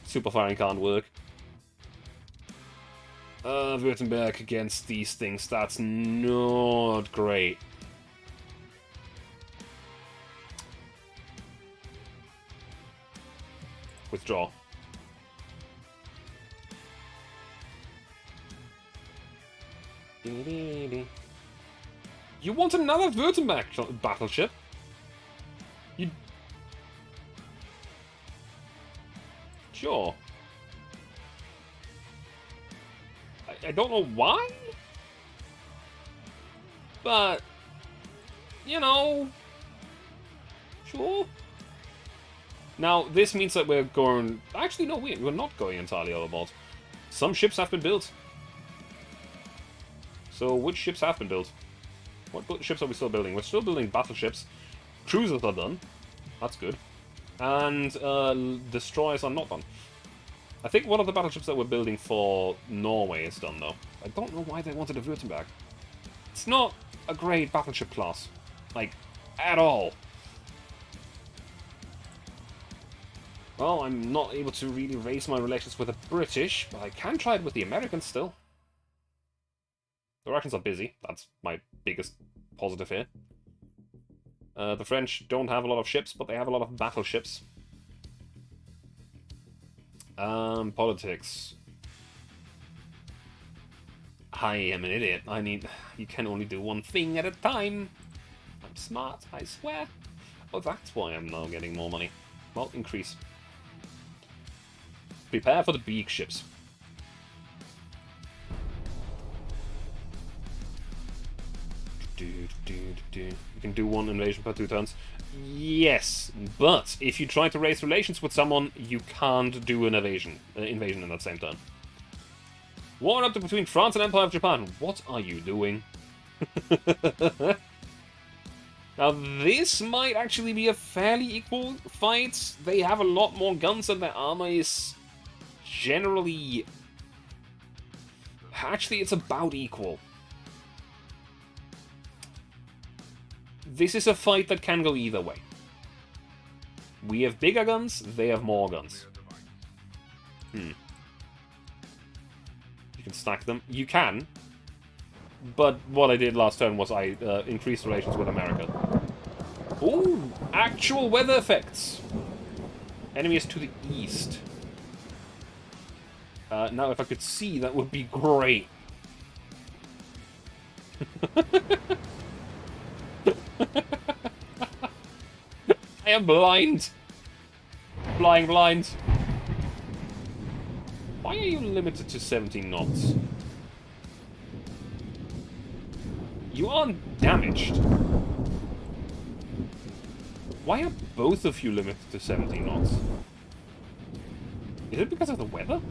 Super firing can't work. Württemberg against these things, that's not great. Withdraw. You want another Württemberg battleship? You... Sure. I don't know why? But... You know... Sure. Now, this means that we're going... Actually, no, we're not going entirely overboard. Some ships have been built. So, which ships have been built? What ships are we still building? We're still building battleships. Cruisers are done. That's good. And destroyers are not done. I think one of the battleships that we're building for Norway is done, though. I don't know why they wanted a Württemberg. It's not a great battleship class. Like, at all. Well, I'm not able to really raise my relations with the British, but I can try it with the Americans still. The Russians are busy. That's my biggest positive here. The French don't have a lot of ships, but they have a lot of battleships. Politics. I am an idiot. You can only do one thing at a time. I'm smart, I swear. Oh, that's why I'm now getting more money. Well, increase. Prepare for the big ships. You can do one invasion per 2 turns. Yes, but if you try to raise relations with someone, you can't do an invasion in that same turn. War erupted between France and Empire of Japan. What are you doing? Now, this might actually be a fairly equal fight. They have a lot more guns and their armor is generally... Actually, it's about equal. This is a fight that can go either way. We have bigger guns, they have more guns. You can stack them. You can. But what I did last turn was I increased relations with America. Ooh! Actual weather effects! Enemy is to the east. Now, if I could see, that would be great. I am blind. Flying blind. Why are you limited to 17 knots? You aren't damaged. Why are both of you limited to 17 knots? Is it because of the weather?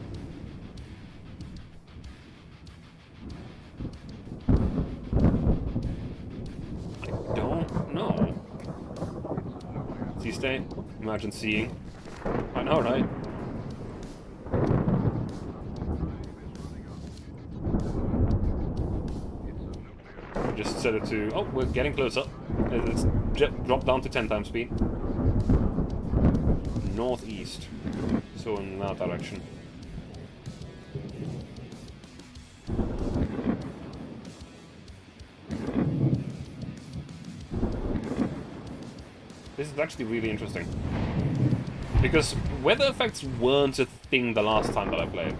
I don't know. Sea state? Imagine seeing. I know, right? Just set it to... Oh, we're getting closer. It's dropped down to 10 times speed. Northeast. So in that direction. This is actually really interesting. Because weather effects weren't a thing the last time that I played.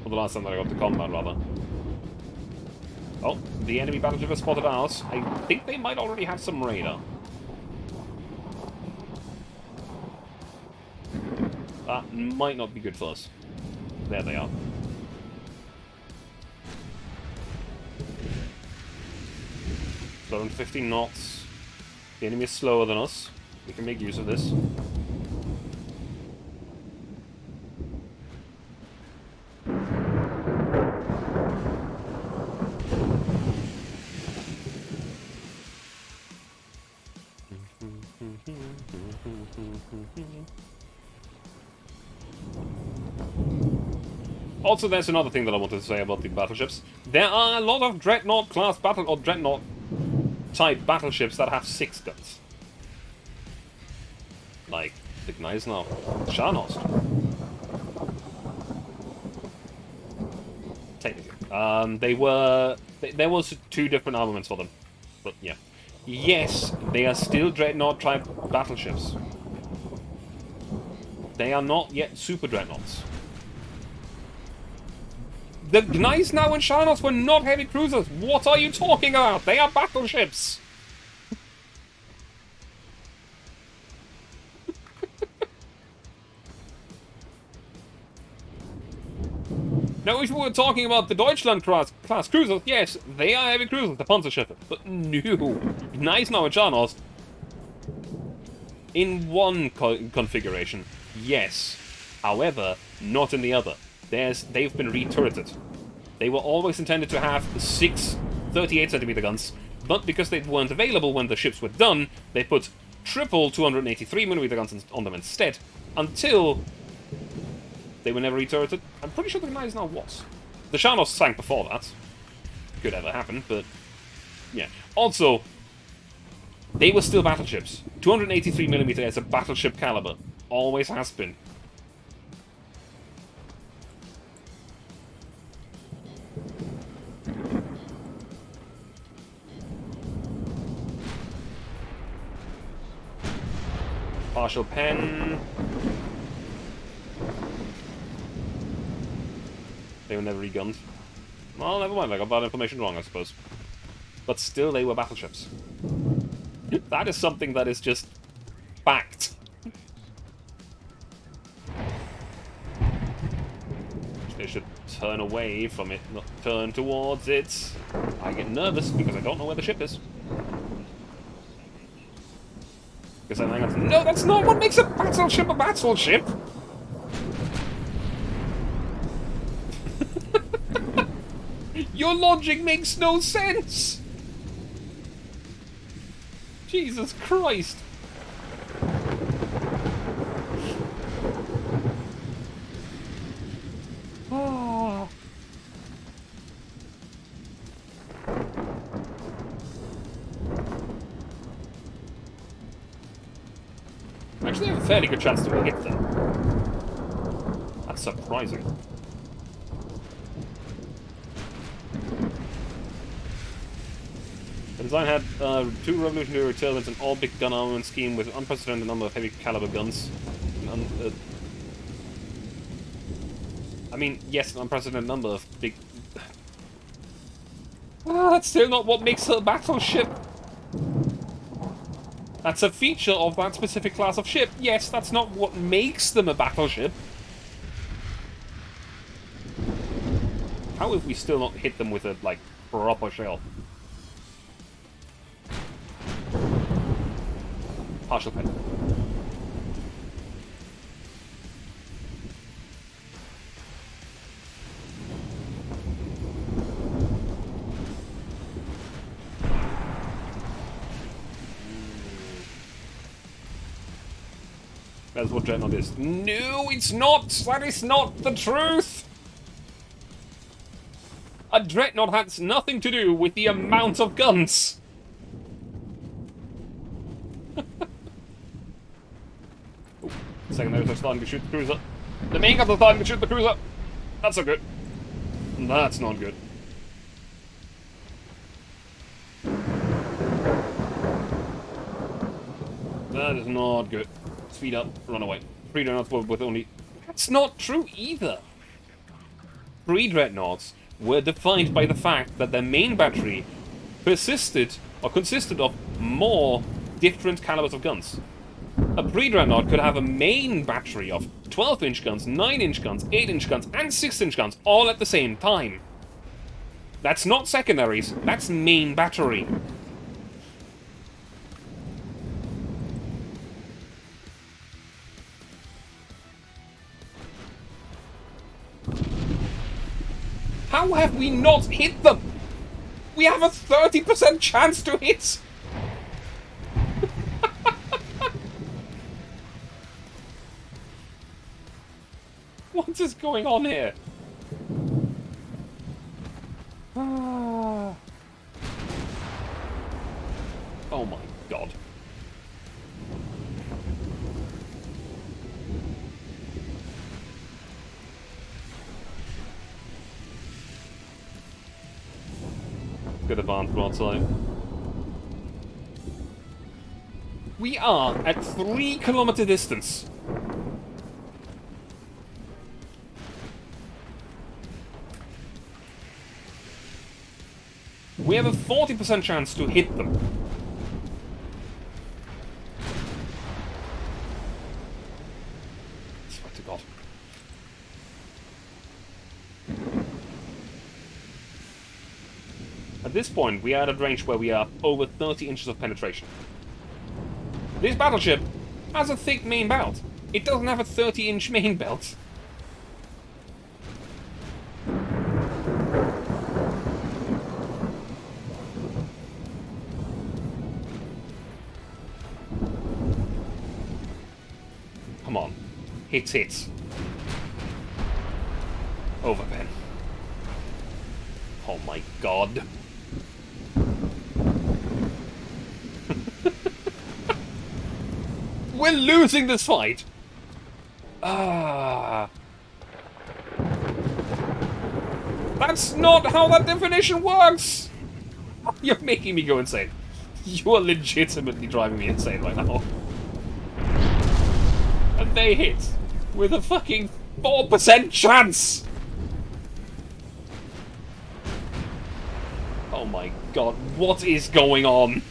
Or the last time that I got to combat, rather. Oh, the enemy battleship has spotted ours. I think they might already have some radar. That might not be good for us. There they are. Slow and 15 knots. The enemy is slower than us. We can make use of this. Also, there's another thing that I wanted to say about the battleships. There are a lot of Dreadnought class or Dreadnought type battleships that have 6 guns. Like the Gneisner Scharnhorst. Technically. There was 2 different armaments for them. But yeah. Yes, they are still Dreadnought type battleships. They are not yet Super Dreadnoughts. The Gneisenau and Sharnos were not heavy cruisers. What are you talking about? They are battleships. Now, if we were talking about the Deutschland class cruisers, yes, they are heavy cruisers, the Panzerschiffe. But no, Gneisenau and Sharnos, in one configuration, yes. However, not in the other. They've been re-turreted. They were always intended to have 6 38cm guns, but because they weren't available when the ships were done, they put triple 283mm guns on them instead, until they were never re-turreted. I'm pretty sure the Gneisenau was. The Sharnos sank before that. Could ever happen, but yeah. Also, they were still battleships. 283mm is a battleship caliber. Always has been. Partial pen. They were never re-gunned. Well, never mind, I got that information wrong, I suppose. But still, they were battleships. That is something that is just fact. They should turn away from it, not turn towards it. I get nervous because I don't know where the ship is. Because I'm like, no, that's not what makes a battleship a battleship! Your logic makes no sense! Jesus Christ! Ah. Actually, I have a fairly good chance to hit them. That's surprising. The design had 2 revolutionary tailwinds, an all-big gun armament scheme with an unprecedented number of heavy caliber guns. I mean, yes, an unprecedented number of big... that's still not what makes a battleship. That's a feature of that specific class of ship. Yes, that's not what makes them a battleship. How have we still not hit them with a, like, proper shell? Partial pen. That's what Dreadnought is. No, it's not! That is not the truth! A Dreadnought has nothing to do with the amount of guns! Secondary are starting to shoot the cruiser. The main guns are starting to shoot the cruiser! That's so good. That's not good. That is not good. Speed up, run away. 3 dreadnoughts were with only... That's not true either! 3 dreadnoughts were defined by the fact that their main battery consisted of more different calibers of guns. A pre-dreadnought could have a main battery of 12-inch guns, 9-inch guns, 8-inch guns, and 6-inch guns all at the same time. That's not secondaries, that's main battery. How have we not hit them? We have a 30% chance to hit! What is going on here? Oh my god. Good advance broadside. We are at 3-kilometer distance. we have a 40% chance to hit them. Swear to God. At this point, we are at a range where we are over 30 inches of penetration. This battleship has a thick main belt. It doesn't have a 30-inch main belt. Come on. Hits. Overpen. Oh my God. We're losing this fight! Ah. That's not how that definition works! You're making me go insane. You are legitimately driving me insane right now. And they hit with a fucking 4% chance! Oh my God, what is going on?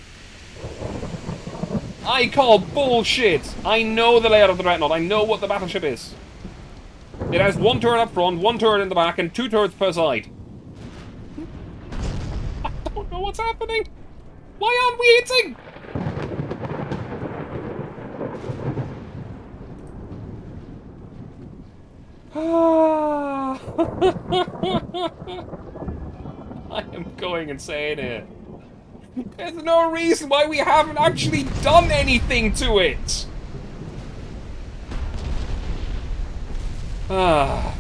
I call bullshit! I know the layout of the Dreadnought, I know what the battleship is. It has one turret up front, one turret in the back, and 2 turrets per side. I don't know what's happening! Why aren't we hitting? I am going insane here. There's no reason why we haven't actually done anything to it! Ah.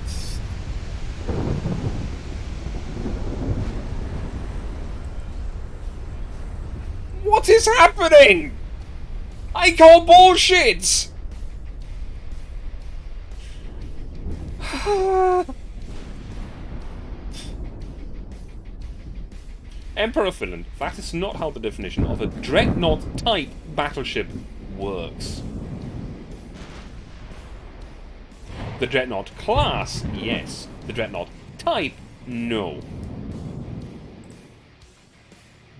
What is happening? I call bullshit! Emperor of Finland. That is not how the definition of a Dreadnought-type battleship works. The Dreadnought class, yes. The Dreadnought type, no.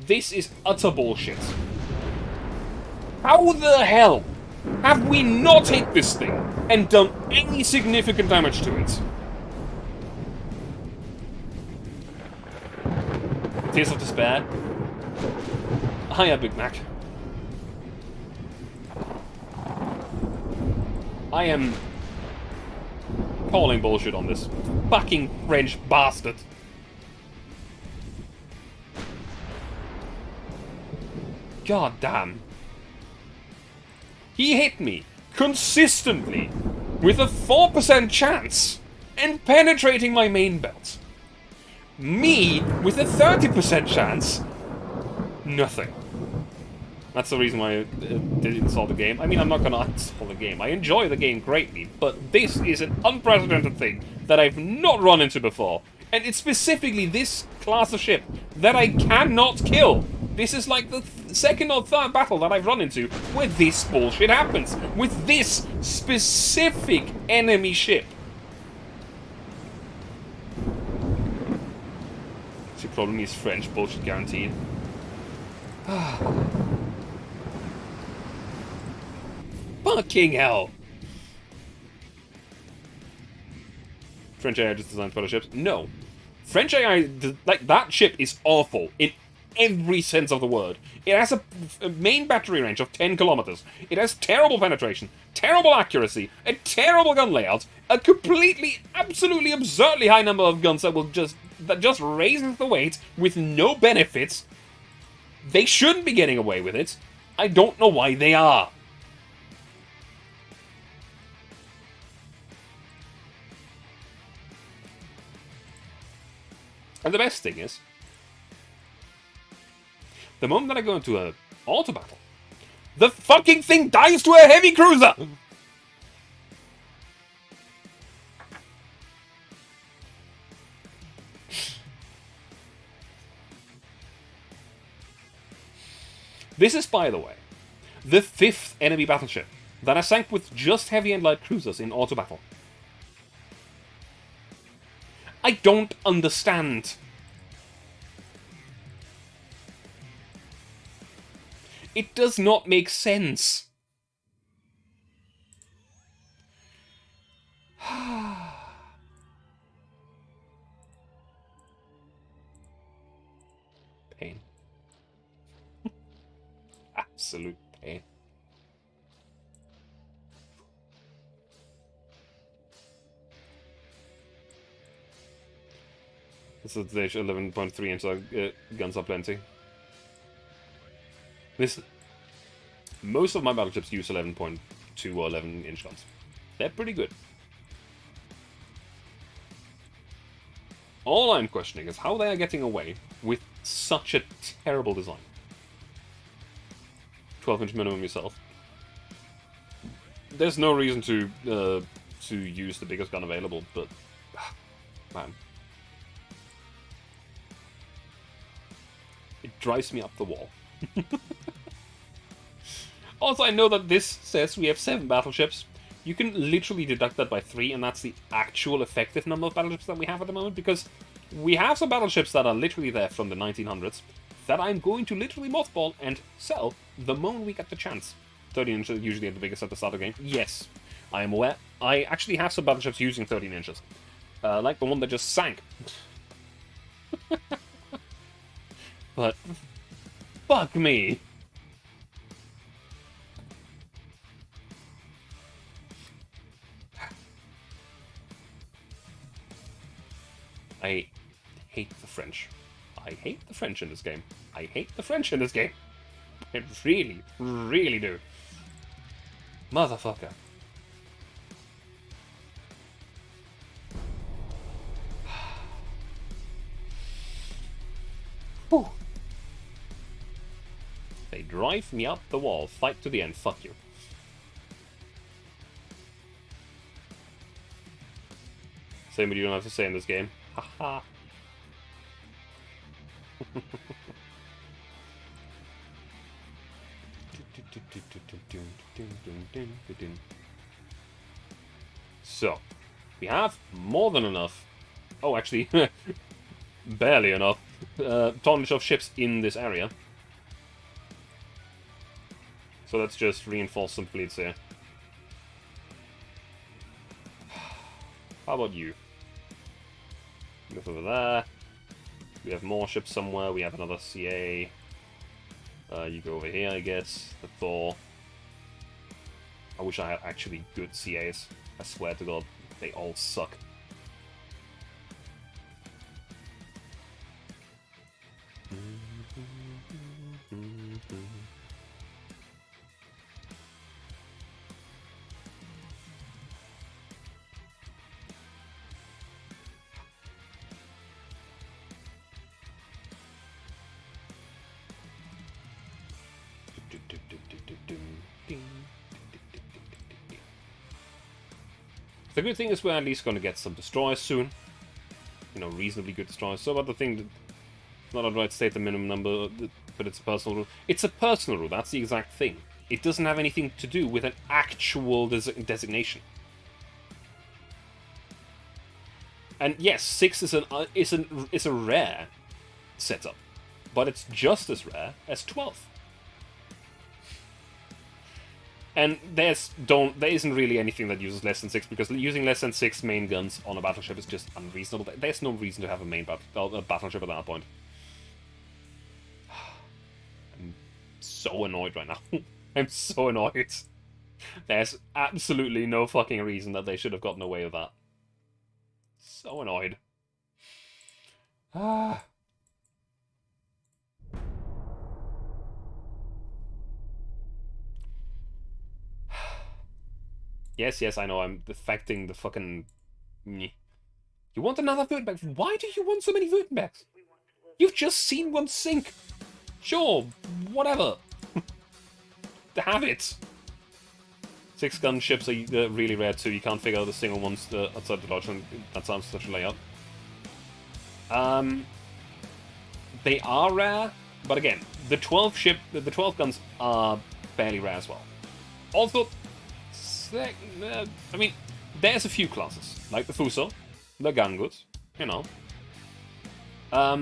This is utter bullshit. How the hell have we not hit this thing and done any significant damage to it? Tears of Despair. Hiya, Big Mac. I am calling bullshit on this fucking French bastard. God damn. He hit me consistently with a 4% chance and penetrating my main belt. Me with a 30% chance. Nothing. That's the reason why I didn't install the game. I mean, I'm not gonna uninstall the game. I enjoy the game greatly, but this is an unprecedented thing that I've not run into before. And it's specifically this class of ship that I cannot kill. This is like the second or third battle that I've run into where this bullshit happens. With this specific enemy ship. The problem is French bullshit guaranteed. Fucking hell! French AI just designed better ships? No. French AI, like, that ship is awful in every sense of the word. It has a main battery range of 10 kilometers. It has terrible penetration, terrible accuracy, a terrible gun layout, a completely, absolutely absurdly high number of guns that just raises the weight with no benefits. They shouldn't be getting away with it. I don't know why they are. And the best thing is, the moment that I go into an auto battle, the fucking thing dies to a heavy cruiser! This is, by the way, the 5th enemy battleship that I sank with just heavy and light cruisers in auto battle. I don't understand. It does not make sense. Pain. Absolute pain. This is stage 11.3 inch guns are plenty. Listen, most of my battleships use 11.2 or 11 inch guns. They're pretty good. All I'm questioning is how they are getting away with such a terrible design. 12-inch minimum yourself. There's no reason to use the biggest gun available, but man, it drives me up the wall. Also, I know that this says we have 7 battleships. You can literally deduct that by 3, and that's the actual effective number of battleships that we have at the moment, because we have some battleships that are literally there from the 1900s that I'm going to literally mothball and sell the moment we get the chance. 13 inches usually the biggest at the start of the game. Yes, I am aware. I actually have some battleships using 13 inches. Like the one that just sank. But, fuck me. I hate the French. I hate the French in this game. I hate the French in this game. I really, really do. Motherfucker. Whew. They drive me up the wall. Fight to the end. Fuck you. Same what you don't have to say in this game. Haha. So, we have more than enough. Oh, actually, barely enough tonnage of ships in this area. So let's just reinforce some fleets here. How about you? Move over there. We have more ships somewhere. We have another CA. You go over here, I guess. The Thor. I wish I had actually good CAs. I swear to God, they all suck. The good thing is we're at least going to get some destroyers soon. You know, reasonably good destroyers. So about the thing that... Not I'd right state the minimum number, but it's a personal rule. It's a personal rule, that's the exact thing. It doesn't have anything to do with an actual designation. And yes, 6 is a rare setup, but it's just as rare as 12. And there isn't really anything that uses less than 6, because using less than 6 main guns on a battleship is just unreasonable. There's no reason to have a main battleship at that point. I'm so annoyed right now. I'm so annoyed. There's absolutely no fucking reason that they should have gotten away with that. So annoyed. Ah. Yes, I know, I'm affecting the fucking... You want another Württemberg? Why do you want so many Württembergs? You've just seen one sink! Sure, whatever. Have it! 6-gun ships are really rare too, you can't figure out a single one outside the lodge, and that sounds such a layout. They are rare, but again, the 12 guns are fairly rare as well. Also, I mean, there's a few classes, like the Fuso, the Gangut, you know.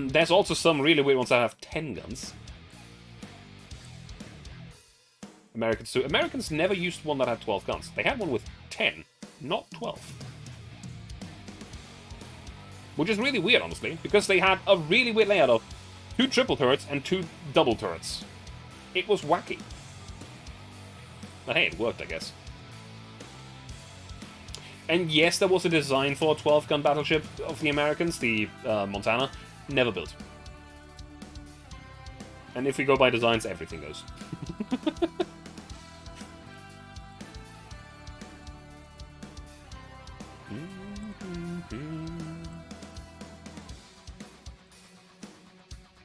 There's also some really weird ones that have 10 guns. Americans too. Americans never used one that had 12 guns. They had one with 10, not 12. Which is really weird, honestly, because they had a really weird layout of 2 triple turrets and 2 double turrets. It was wacky. But hey, it worked, I guess. And yes, there was a design for a 12-gun battleship of the Americans, the Montana. Never built. And if we go by designs, everything goes.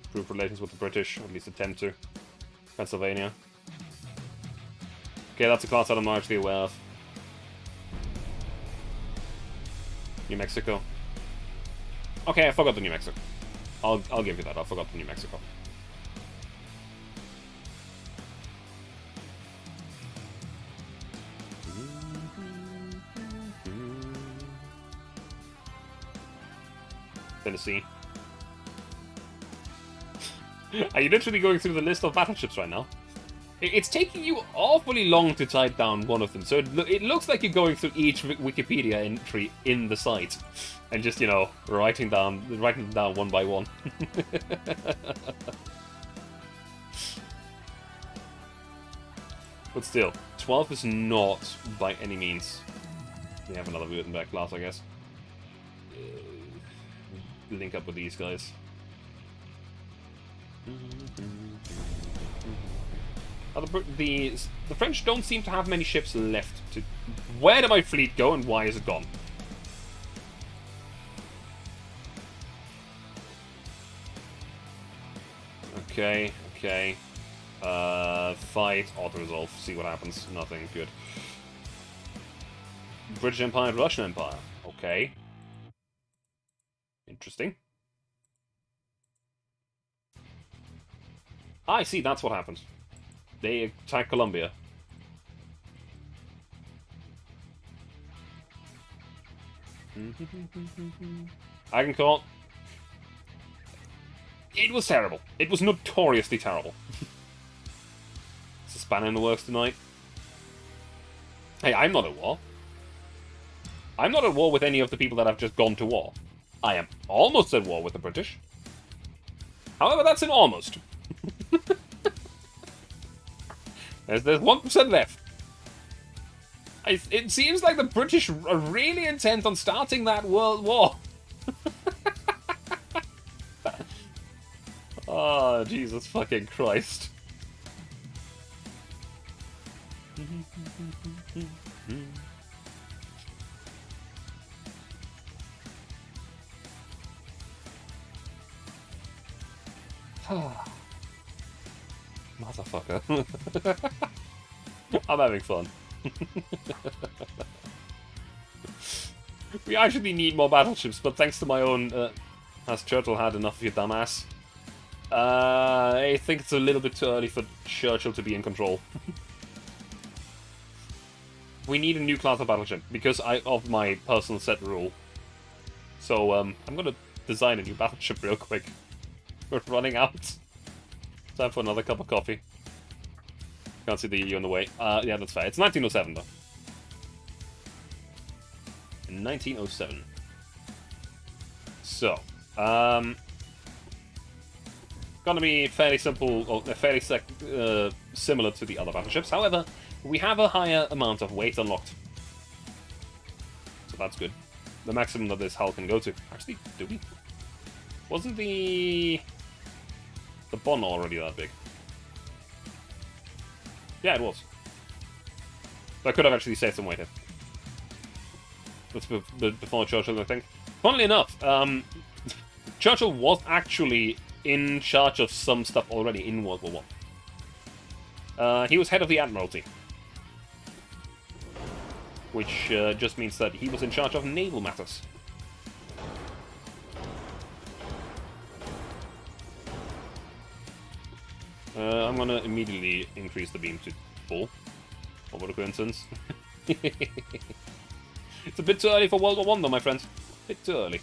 Improve relations with the British, or at least attempt to. Pennsylvania. Okay, that's a class that I'm not actually aware of. New Mexico. Okay, I forgot the New Mexico. I'll give you that. I forgot the New Mexico. Tennessee. Are you literally going through the list of battleships right now? It's taking you awfully long to type down one of them, so it looks like you're going through each Wikipedia entry in the site, and just, you know, writing them down one by one. But still, 12 is not by any means. We have another Württemberg class, I guess. Link up with these guys. The French don't seem to have many ships left to... Where did my fleet go and why is it gone? Okay, okay. Fight, auto-resolve, see what happens. Nothing, good. British Empire and Russian Empire. Okay. Interesting. I see, that's what happened. They attacked Colombia. I can call... It was terrible. It was notoriously terrible. Is a spanner in the works tonight? Hey, I'm not at war. I'm not at war with any of the people that have just gone to war. I am almost at war with the British. However, that's an almost. There's 1% left. It seems like the British are really intent on starting that world war. Oh, Jesus fucking Christ. Motherfucker. I'm having fun. We actually need more battleships, but thanks to my own... has Churchill had enough of your dumbass? I think it's a little bit too early for Churchill to be in control. We need a new class of battleship, because of my personal set rule. So, I'm gonna design a new battleship real quick. We're running out. Time for another cup of coffee. Can't see the EU on the way. Yeah, that's fair. It's 1907, though. In 1907. So, gonna be fairly simple, or fairly similar to the other battleships. However, we have a higher amount of weight unlocked. So that's good. The maximum that this hull can go to. Actually, do we? Wasn't the Bonn already that big? Yeah, it was. So I could have actually saved some weight here. That's before Churchill, I think. Funnily enough, Churchill was actually in charge of some stuff already in World War I. He was head of the Admiralty. Which just means that he was in charge of naval matters. I'm gonna immediately increase the beam to full. Oh, what a coincidence. It's a bit too early for World War I though, my friends. A bit too early.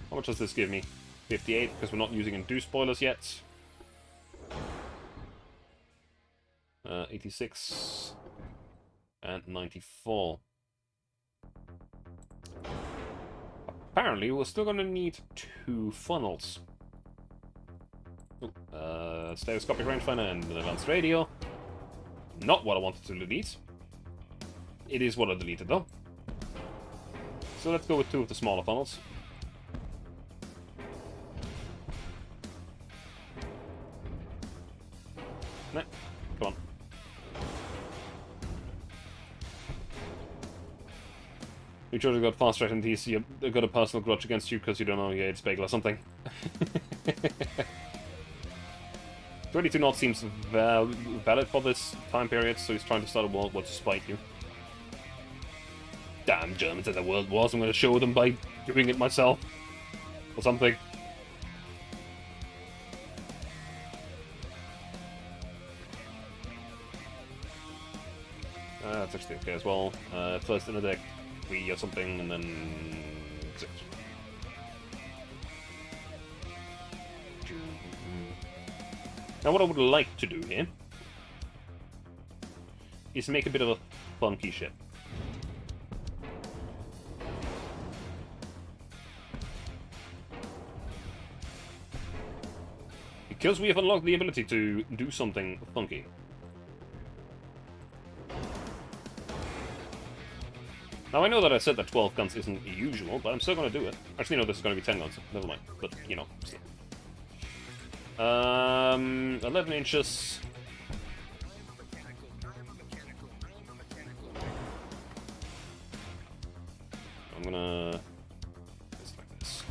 How much does this give me? 58, because we're not using induced spoilers yet. 86 and 94. Apparently, we're still gonna need 2 funnels. Stereoscopic rangefinder and an advanced radio. Not what I wanted to delete. It is what I deleted, though. So let's go with 2 of the smaller funnels. Nah, come on. You chose got fast track and TC. I've got a personal grudge against you because you don't know UAD bagel or something. 22 knots seems valid for this time period, so he's trying to start a world war to spite you. Damn Germans at the world wars, I'm going to show them by doing it myself. Or something. That's actually okay as well. First in a deck, 3 or something, and then 6. Now what I would like to do here is make a bit of a funky ship. Because we have unlocked the ability to do something funky. Now I know that I said that 12 guns isn't usual, but I'm still going to do it. Actually, no, this is going to be 10 guns. Never mind. But, you know, still. 11 inches. I'm gonna... It's like this.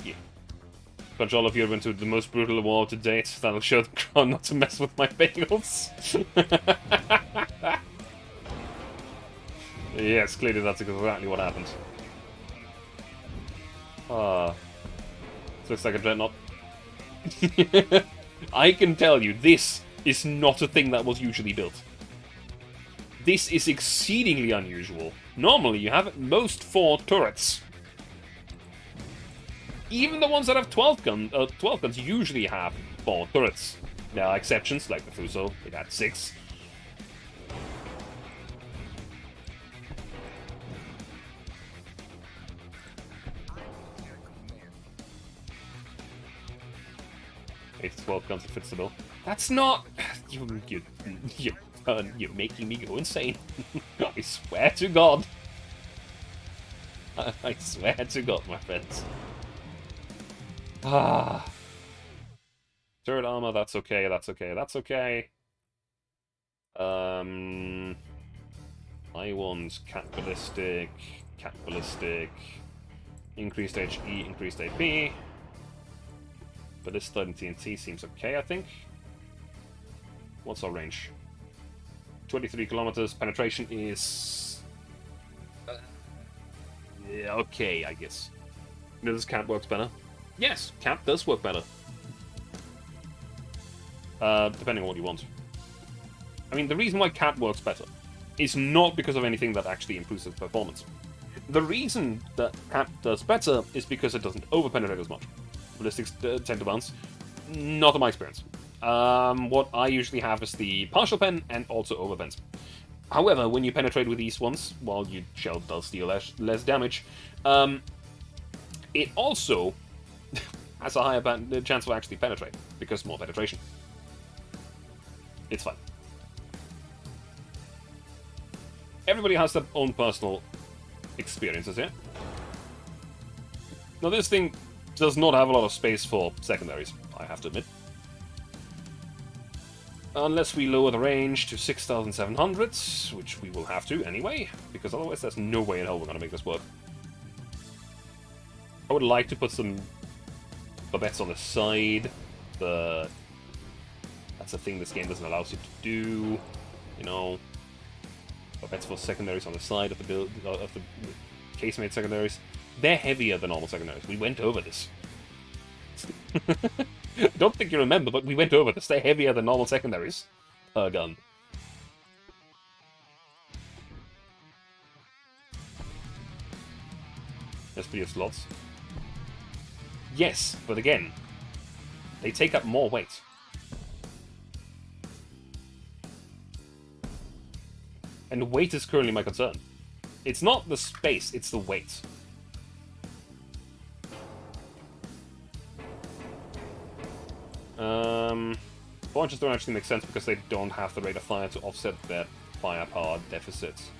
Yeah. Bunch all of you went to the most brutal war to date. That'll show the crowd not to mess with my bagels. Yes, clearly that's exactly what happened. Looks like a dreadnought. I can tell you, this is not a thing that was usually built. This is exceedingly unusual. Normally, you have at most 4 turrets. Even the ones that have 12 guns usually have 4 turrets. There are exceptions, like the Fuso, it had 6. It's 12 guns that fits the bill. That's not... You're making me go insane. I swear to God. I swear to God, my friends. Ah. Third armor, that's okay, that's okay, that's okay. I want cat ballistic, increased HE, increased AP. Ballista and TNT seems okay, I think. What's our range? 23 kilometers. Penetration is... yeah, okay, I guess. Does cat works better? Yes, cat does work better. Depending on what you want. I mean, the reason why cat works better is not because of anything that actually improves its performance. The reason that cat does better is because it doesn't over-penetrate as much. Ballistics tend to bounce. Not in my experience. What I usually have is the partial pen and also overpens. However, when you penetrate with these ones, while your shell does deal less damage, it also has a higher chance of actually penetrating, because more penetration. It's fun. Everybody has their own personal experiences here. Now this thing does not have a lot of space for secondaries, I have to admit. Unless we lower the range to 6,700, which we will have to anyway, because otherwise there's no way in hell we're going to make this work. I would like to put some babettes on the side, but that's a thing this game doesn't allow you to do, you know. Babettes for secondaries on the side of the case-made secondaries. They're heavier than normal secondaries. We went over this. Don't think you remember, but we went over this. They're heavier than normal secondaries per gun. There's plenty of slots. Yes, but again, they take up more weight. And weight is currently my concern. It's not the space, it's the weight. Launches don't actually make sense because they don't have the rate of fire to offset their firepower deficits.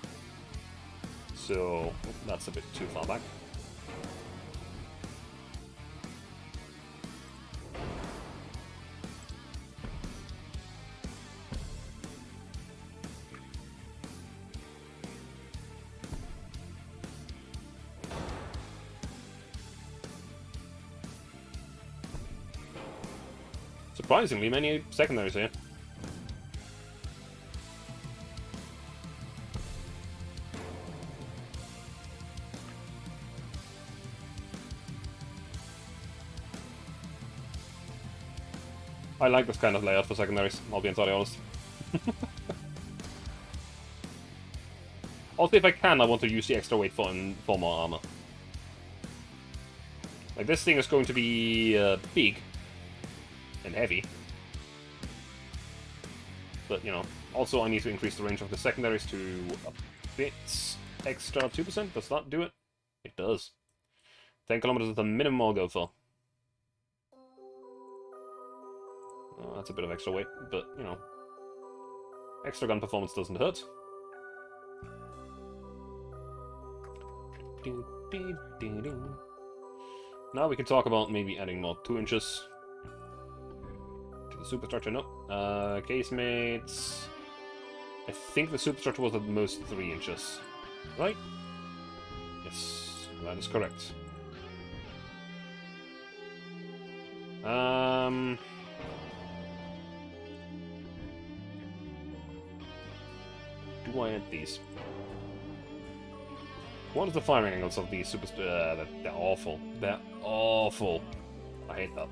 So, that's a bit too far back. Surprisingly, many secondaries here. I like this kind of layout for secondaries, I'll be entirely honest. Also, if I can, I want to use the extra weight for more armor. Like, this thing is going to be big and heavy. But, you know, also I need to increase the range of the secondaries to a bit extra 2%. Does that do it? It does. 10 kilometers is the minimum I'll go for. Oh, that's a bit of extra weight, but, you know, extra gun performance doesn't hurt. Now we can talk about maybe adding more 2 inches to the superstructure. No. Casemates. I think the superstructure was at most 3 inches. Right? Yes, that is correct. Do I add these? What is the firing angles of these super... they're awful. They're awful. I hate that.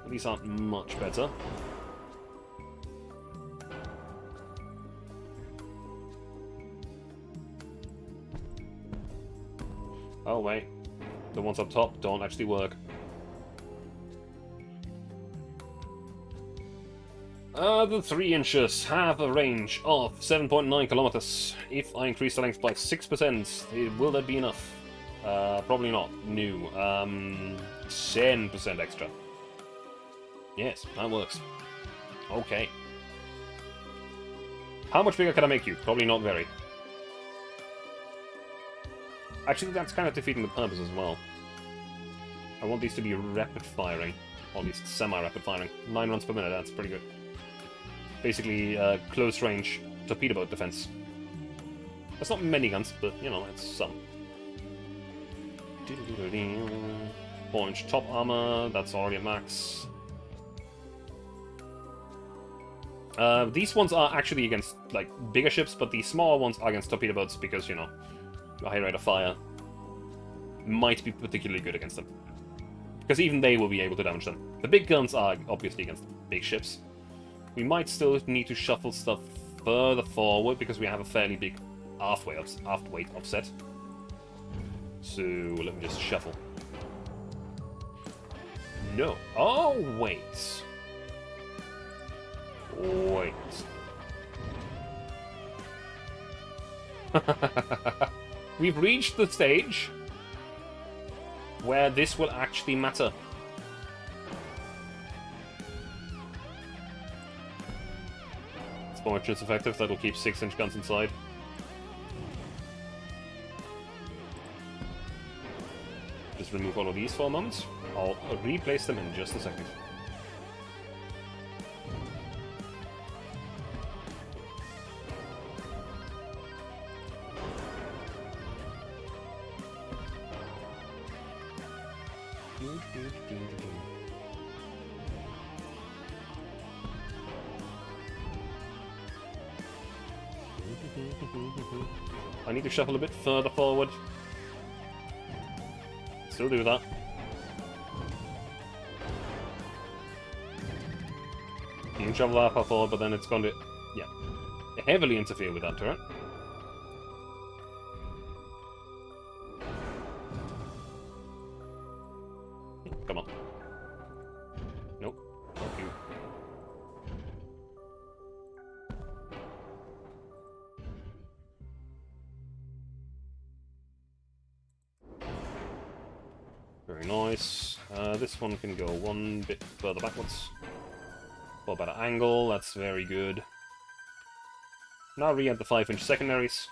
These aren't much better. Oh wait. The ones up top don't actually work. The 3 inches have a range of 7.9 kilometers. If I increase the length by 6%, will that be enough? Probably not. No. 10% extra. Yes, that works. Okay. How much bigger can I make you? Probably not very. Actually, that's kind of defeating the purpose as well. I want these to be rapid firing. Or at least semi-rapid firing. 9 runs per minute, that's pretty good. Basically, close range torpedo boat defense. That's not many guns, but, you know, it's some. 4-inch top armor, that's already at max. These ones are actually against, like, bigger ships, but the smaller ones are against torpedo boats because, you know, the high rate of fire might be particularly good against them. Because even they will be able to damage them. The big guns are obviously against big ships. We might still need to shuffle stuff further forward because we have a fairly big aft weight offset. So let me just shuffle. No. Oh, wait. Wait. We've reached the stage where this will actually matter. It's 4 inches effective, that'll keep 6-inch guns inside. Just remove all of these for a moment. I'll replace them in just a second. I need to shuffle a bit further forward. Still do that. You can shuffle that far forward, but then it's going to, yeah, heavily interfere with that turret. Very nice. This one can go one bit further backwards. For a better angle, that's very good. Now re-add the 5-inch secondaries.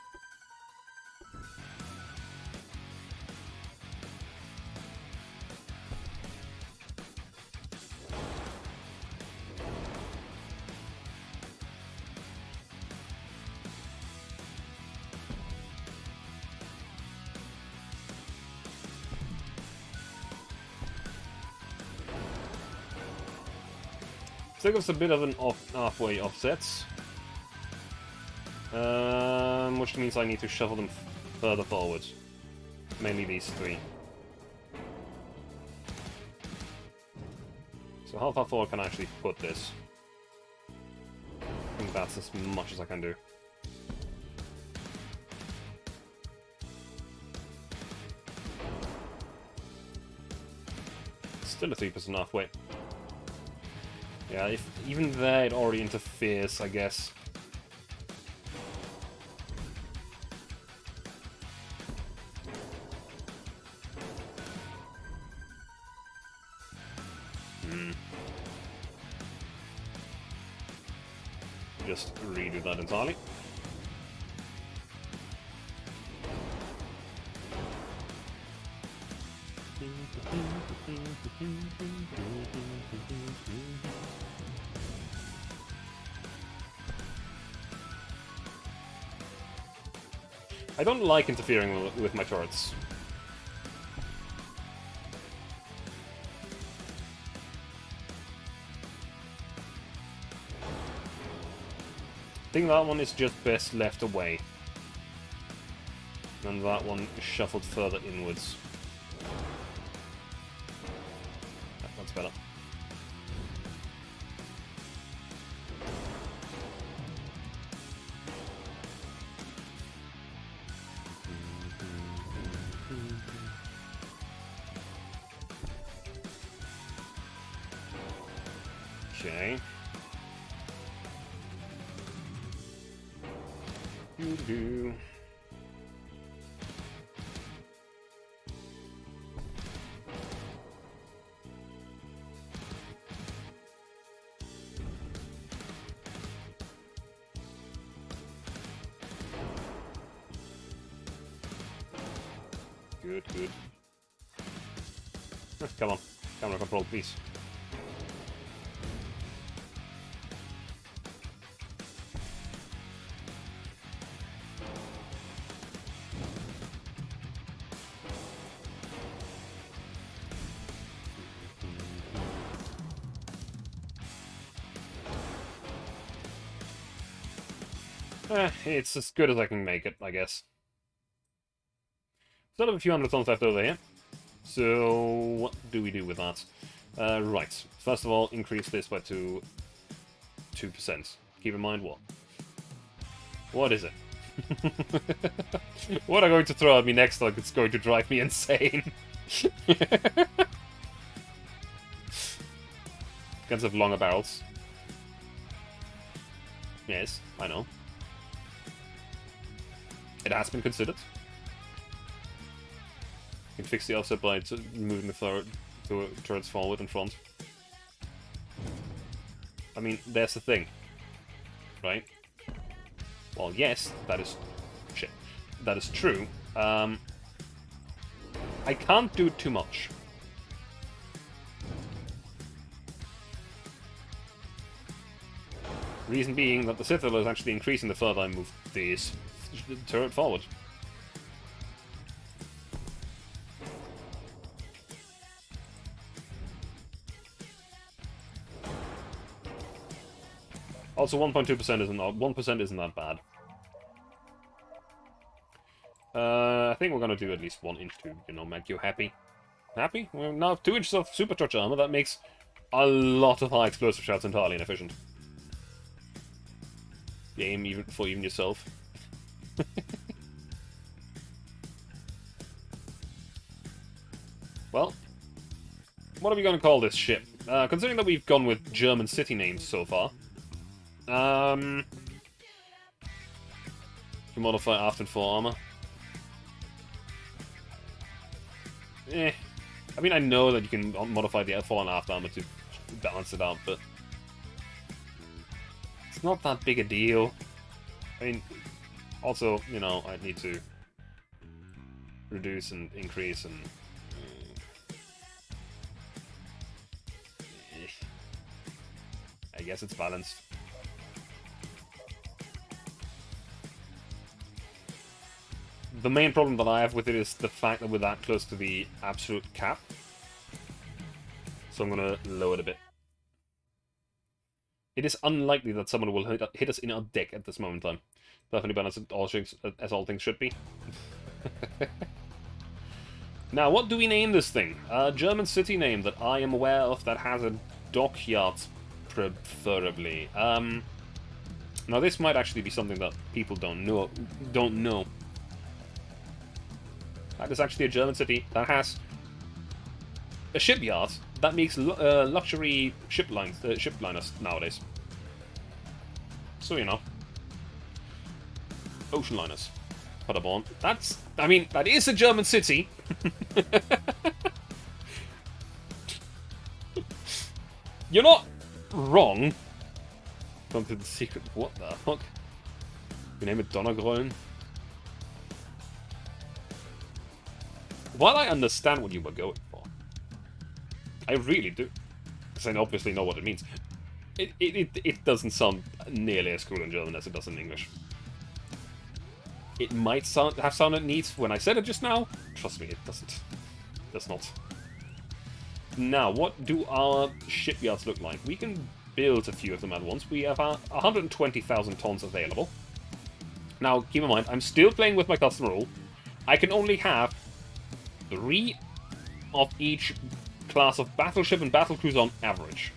Still gives a bit of an halfway offsets. Which means I need to shuffle them further forward. Mainly these three. So how far forward can I actually put this? I think that's as much as I can do. Still a 3% halfway. Yeah, if even there it already interferes, I guess. Just redo that entirely. I don't like interfering with my turrets. I think that one is just best left away. And that one is shuffled further inwards. That's better. Okay. Doo-doo. Good, good. Come on. Camera control, please. It's as good as I can make it, I guess. Still have a few hundred tons left over here. So, what do we do with that? Right. First of all, increase this by 2%. Keep in mind what? What is it? What are going to throw at me next? Like it's going to drive me insane. Guns have longer barrels. Yes, I know. It has been considered. You can fix the offset by moving the turrets forward and front. I mean, there's the thing. Right? Well, yes, that is... shit. That is true. I can't do too much. Reason being that the Citadel is actually increasing the further I move this turret forward. Also, 1.2% isn't 1% isn't that bad. I think we're gonna do at least 1 inch to, you know, make you happy. Happy? We now have 2 inches of supercharge armor. That makes a lot of high explosive shots entirely inefficient. Game even for even yourself. Well, what are we gonna call this ship? Considering that we've gone with German city names so far. To modify aft and fore armor. I mean, I know that you can modify the fore and aft armor to balance it out, but it's not that big a deal. I mean, also, you know, I need to reduce and increase and... I guess it's balanced. The main problem that I have with it is the fact that we're that close to the absolute cap. So I'm gonna lower it a bit. It is unlikely that someone will hit us in our deck at this moment in time. Definitely balanced as all things should be. Now, what do we name this thing? A German city name that I am aware of that has a dockyard, preferably. Now, this might actually be something that people don't know. That is actually a German city that has a shipyard that makes luxury shipliners nowadays. So, you know. Ocean liners. Paderborn. I mean, that is a German city. You're not wrong. Something secret. What the fuck? You name it Donnergrollen? While I understand what you were going for, I really do, because I obviously know what it means, it doesn't sound nearly as cool in German as it does in English. It might have sounded neat when I said it just now. Trust me, it doesn't. It does not. Now, what do our shipyards look like? We can build a few of them at once. We have 120,000 tons available. Now, keep in mind, I'm still playing with my custom rule. I can only have 3 of each class of battleship and battlecruiser on average.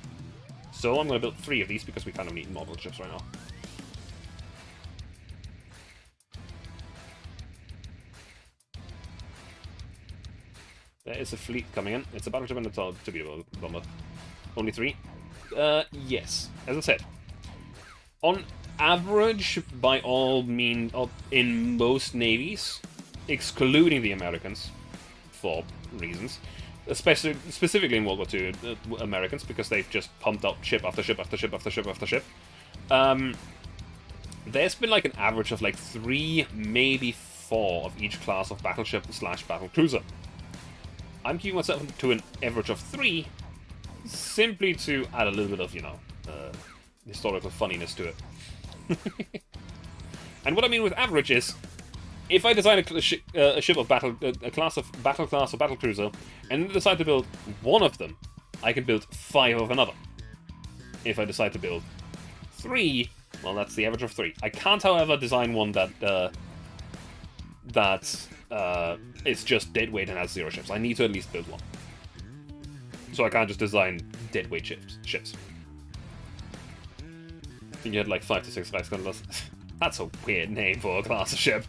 So I'm going to build 3 of these because we kind of need model ships right now. There is a fleet coming in. It's a battleship and a torpedo bomber. Only 3? Yes. As I said, on average, by all means, in most navies, excluding the Americans, for reasons, specifically in World War II, Americans, because they've just pumped out ship after ship after ship after ship after ship. There's been like an average of like 3, maybe 4 of each class of battleship / battlecruiser. I'm keeping myself to an average of 3, simply to add a little bit of, you know, historical funniness to it. And what I mean with average is, if I design a ship of battle, a class of battle class or battlecruiser, and decide to build 1 of them, I can build 5 of another. If I decide to build 3, well, that's the average of 3. I can't, however, design one that it's just deadweight and has 0 ships. I need to at least build 1. So I can't just design deadweight ships. I think you had like 5 to 6 Reichskanzlers. That's a weird name for a class of ship.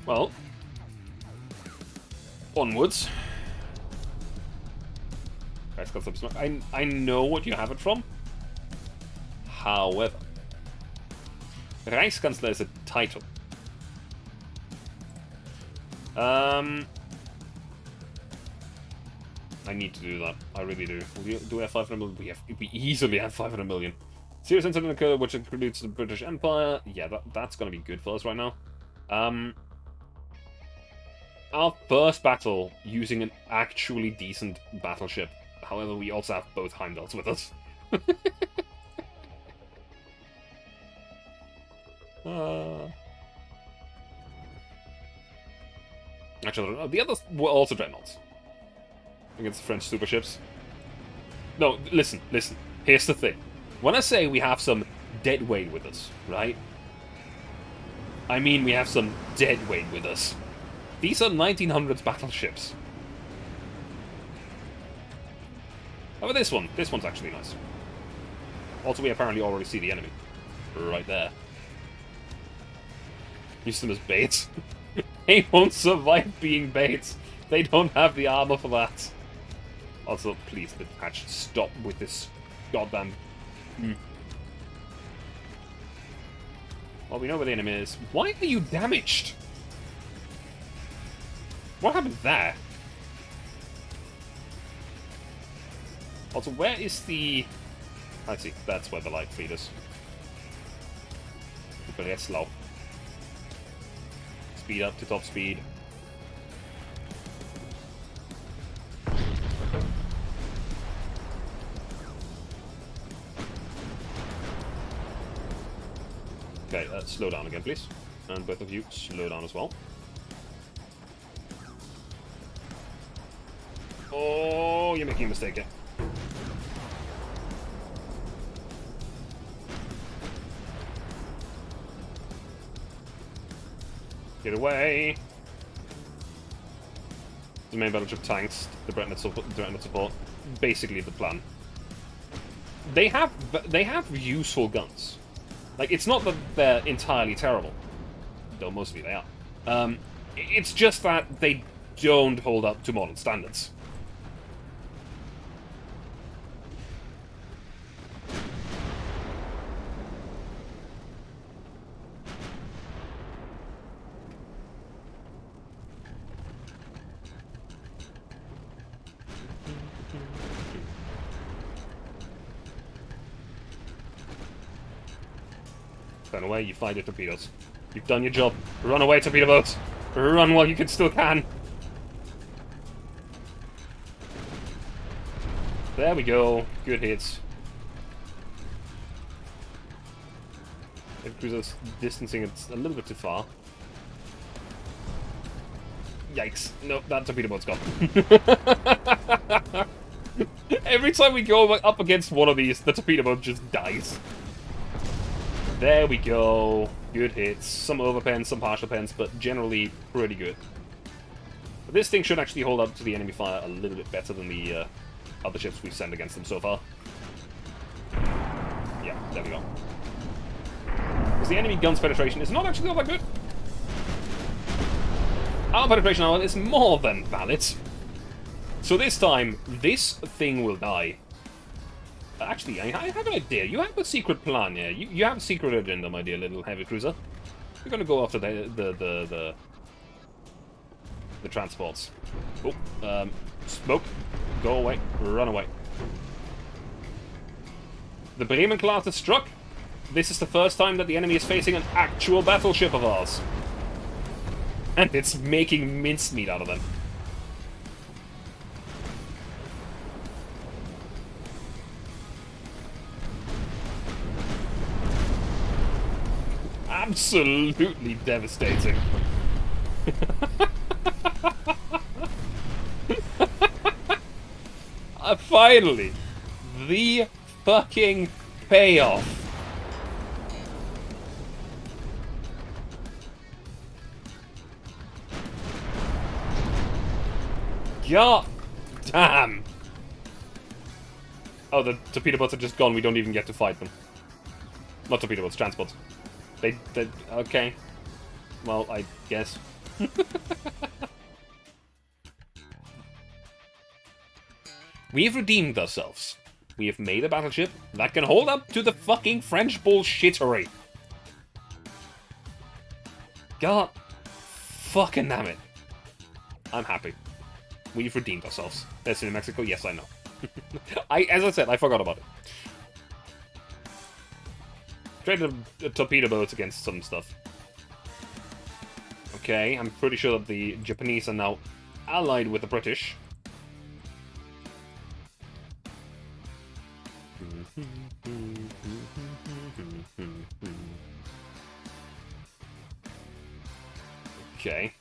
Well, onwards. I know what you have it from. However, Reichskanzler is a title. I need to do that. I really do. Do we have 500 million? We easily have 500 million. Serious incident occurred which includes the British Empire. Yeah, that's going to be good for us right now. Our first battle using an actually decent battleship. However, we also have both Heimdalls with us. Actually, the others were also dreadnoughts against the French super ships. No, listen. Here's the thing. When I say we have some deadweight with us, right? I mean we have some deadweight with us. These are 1900s battleships. How about this one? This one's actually nice. Also, we apparently already see the enemy. Right there. Use them as bait. They won't survive being bait. They don't have the armor for that. Also, please, detach. Stop with this goddamn... Well, we know where the enemy is. Why are you damaged? What happened there? Also, where is the... I see, that's where the light fleet is. But it's slow. Speed up to top speed. Okay, slow down again, please. And both of you, slow down as well. Oh, you're making a mistake here. Get away! The main battleship tanks, the Dreadnought support. Basically the plan. They have useful guns. Like, it's not that they're entirely terrible. Though mostly they are. It's just that they don't hold up to modern standards. Run away, you fight your torpedoes. You've done your job. Run away, torpedo boats! Run while you still can! There we go. Good hits. Heavy cruiser's distancing it a little bit too far. Yikes. Nope, that torpedo boat's gone. Every time we go up against one of these, the torpedo boat just dies. There we go. Good hits. Some overpens, some partial pens, but generally pretty good. But this thing should actually hold up to the enemy fire a little bit better than the other ships we've sent against them so far. Yeah, there we go. Because the enemy guns penetration is not actually all that good. Our penetration, however, is more than valid. So this time, this thing will die. Actually, I have an idea. You have a secret plan here. You have a secret agenda, my dear little heavy cruiser. We're gonna go after the transports. Oh, smoke. Go away. Run away. The Bremen class is struck. This is the first time that the enemy is facing an actual battleship of ours. And it's making mincemeat out of them. Absolutely devastating. Finally, the fucking payoff. God damn. Oh, the torpedo boats are just gone. We don't even get to fight them. Not torpedo boats, transports. They okay. Well, I guess. We've redeemed ourselves. We have made a battleship that can hold up to the fucking French bullshittery. God fucking damn it. I'm happy. We've redeemed ourselves. That's in Mexico? Yes, I know. As I said, I forgot about it. Traded a torpedo boats against some stuff. Okay, I'm pretty sure that the Japanese are now allied with the British. Okay.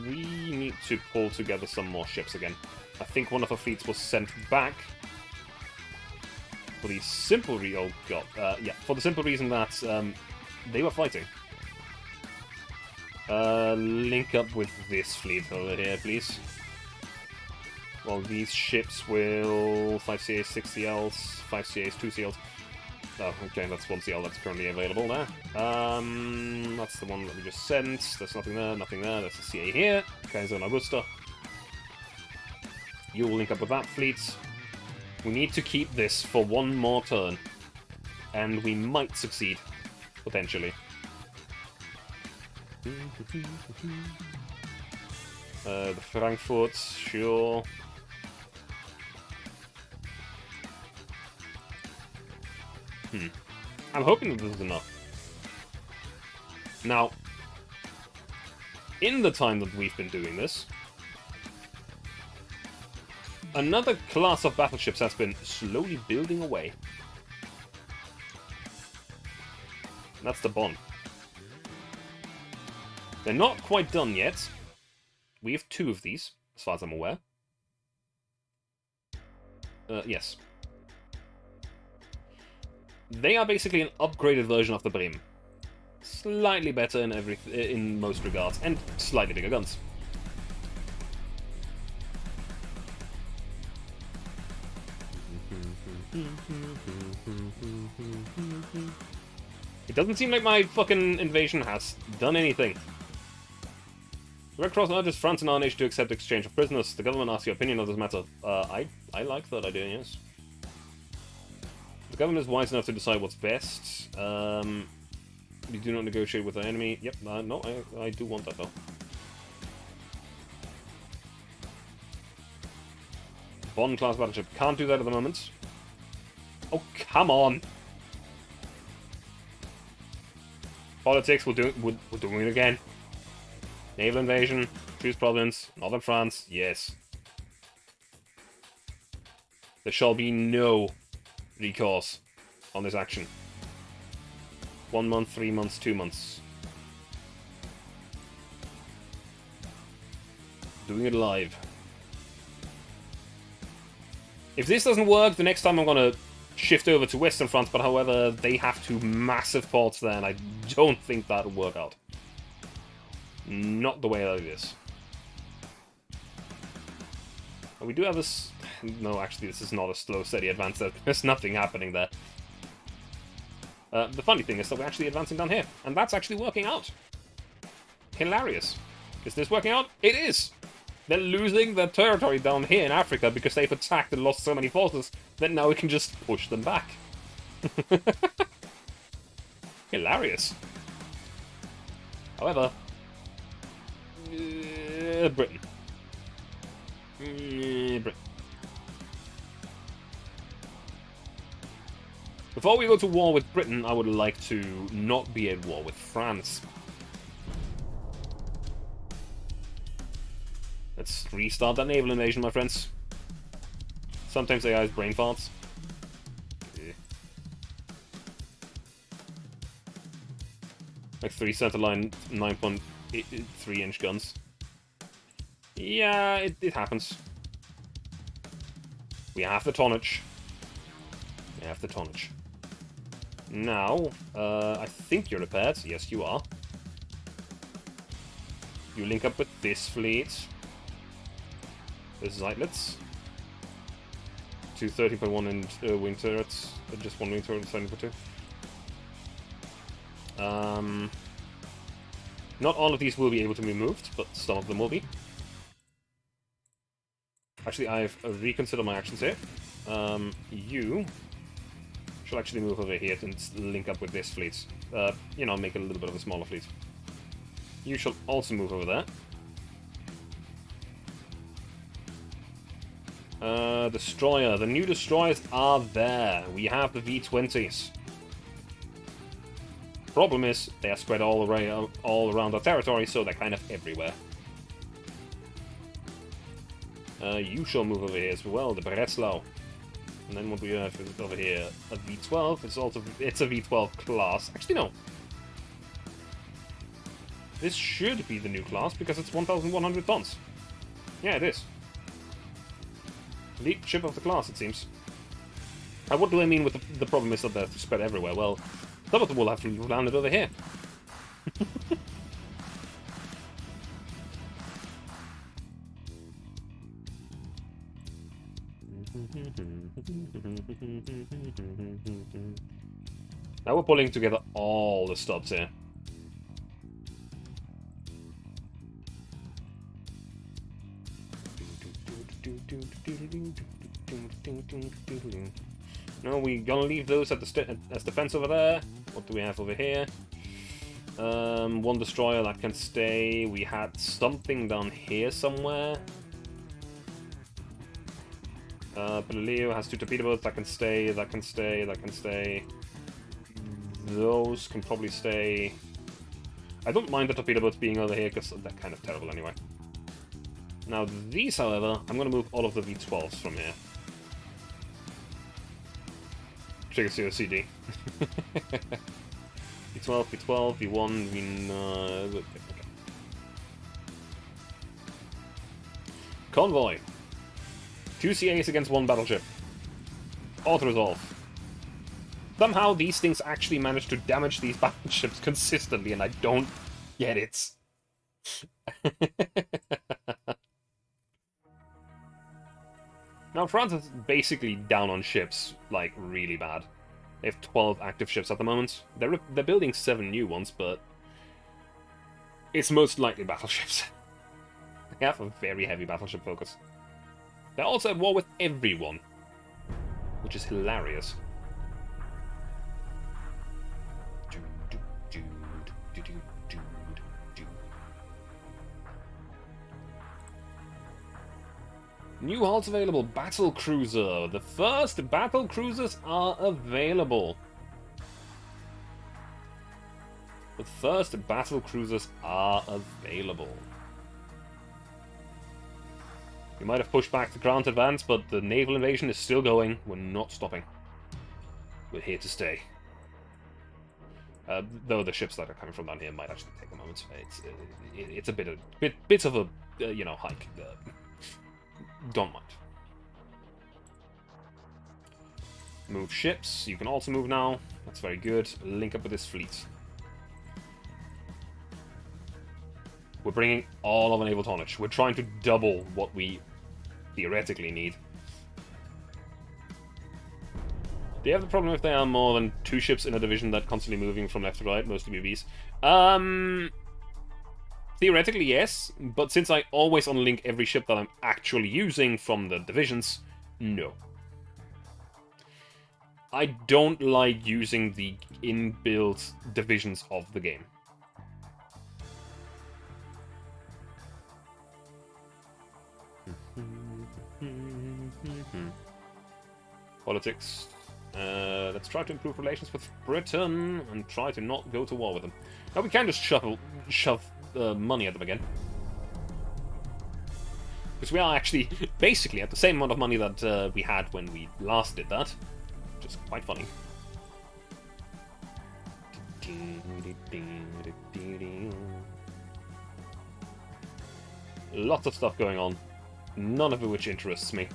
We need to pull together some more ships again. I think one of our fleets was sent back for the simple reason. Oh god, yeah, for the simple reason that they were fighting. Link up with this fleet over here, please. Well, these ships will 5 CAs, 6 CLs, 5 CAs, 2 CLs. Oh, okay, that's 1 CL that's currently available there. That's the one that we just sent. There's nothing there, nothing there. There's a CA here. Okay, Zona Augusta. You will link up with that fleet. We need to keep this for one more turn. And we might succeed. Potentially. The Frankfurt, sure. I'm hoping that this is enough. Now, in the time that we've been doing this, another class of battleships has been slowly building away. That's the Bonn. They're not quite done yet. We have 2 of these, as far as I'm aware. Yes. They are basically an upgraded version of the Bremen. Slightly better in most regards, and slightly bigger guns. It doesn't seem like my fucking invasion has done anything. Red Cross urges France and our nation to accept exchange of prisoners. The government asks your opinion on this matter. I like that idea, yes. The government is wise enough to decide what's best. We do not negotiate with our enemy. Yep, no, I do want that, though. Bond-class battleship. Can't do that at the moment. Oh, come on! Politics, we're doing it again. Naval invasion, choose province, northern France, yes. There shall be no recourse on this action. 1 month, 3 months, 2 months. Doing it live. If this doesn't work, the next time I'm gonna shift over to Western France, but however, they have 2 massive ports there, and I don't think that'll work out. Not the way that it is. We do have this... No, actually, this is not a slow, steady advance. There's nothing happening there. The funny thing is that we're actually advancing down here, and that's actually working out. Hilarious. Is this working out? It is! They're losing their territory down here in Africa because they've attacked and lost so many forces that now we can just push them back. Hilarious. However... Britain. Britain. Before we go to war with Britain, I would like to not be at war with France. Let's restart that naval invasion, my friends. Sometimes AI has brain farts. Like 3 centerline 9.3-inch guns. Yeah, it happens. We have the tonnage. We have the tonnage. Now, I think you're repaired. Yes, you are. You link up with this fleet. This is Zeitlitz. 2 30.1 and wing turrets. Just 1 wing turret, 7.2. Not all of these will be able to be moved, but some of them will be. Actually, I've reconsidered my actions here. You should actually move over here and link up with this fleet. You know, make it a little bit of a smaller fleet. You shall also move over there. Destroyer. The new destroyers are there. We have the V-20s. Problem is, they are spread all around our territory, so they're kind of everywhere. You shall move over here as well, the Breslau. And then what we have is over here, a V12. It's a V12 class. Actually, no. This should be the new class because it's 1,100 tons. Yeah, it is. Lead ship of the class, it seems. What do I mean with the problem is that they're spread everywhere? Well, some of them will have to land it over here. Now we're pulling together all the stops here. No, we're gonna leave those at as defense over there. What do we have over here? One destroyer that can stay. We had something down here somewhere. Leo has 2 torpedo boats that can stay, that can stay, that can stay. Those can probably stay. I don't mind the torpedo boats being over here because they're kind of terrible anyway. Now these, however, I'm going to move all of the V12s from here. Trigger COCD. V12, V12, V1, V9... Okay. Convoy. 2 CAs against 1 battleship. Auto-resolve. Somehow these things actually manage to damage these battleships consistently, and I don't get it. Now, France is basically down on ships, like, really bad. They have 12 active ships at the moment. They're building 7 new ones, but it's most likely battleships. They have a very heavy battleship focus. They're also at war with everyone, which is hilarious. New hulls available. Battle cruiser. The first battle cruisers are available. The first battle cruisers are available. We might have pushed back the ground advance, but the naval invasion is still going. We're not stopping. We're here to stay. Though the ships that are coming from down here might actually take a moment. It's a bit of a you know, hike. Don't mind. Move ships. You can also move now. That's very good. Link up with this fleet. We're bringing all of our naval tonnage. We're trying to double what we theoretically need. Do you have the problem if there are more than 2 ships in a division that constantly moving from left to right, mostly BBs? Theoretically, yes, but since I always unlink every ship that I'm actually using from the divisions, no. I don't like using the inbuilt divisions of the game. Politics. Let's try to improve relations with Britain and try to not go to war with them. Now we can just shove money at them again. Because we are actually basically at the same amount of money that we had when we last did that. Which is quite funny. Lots of stuff going on. None of which interests me.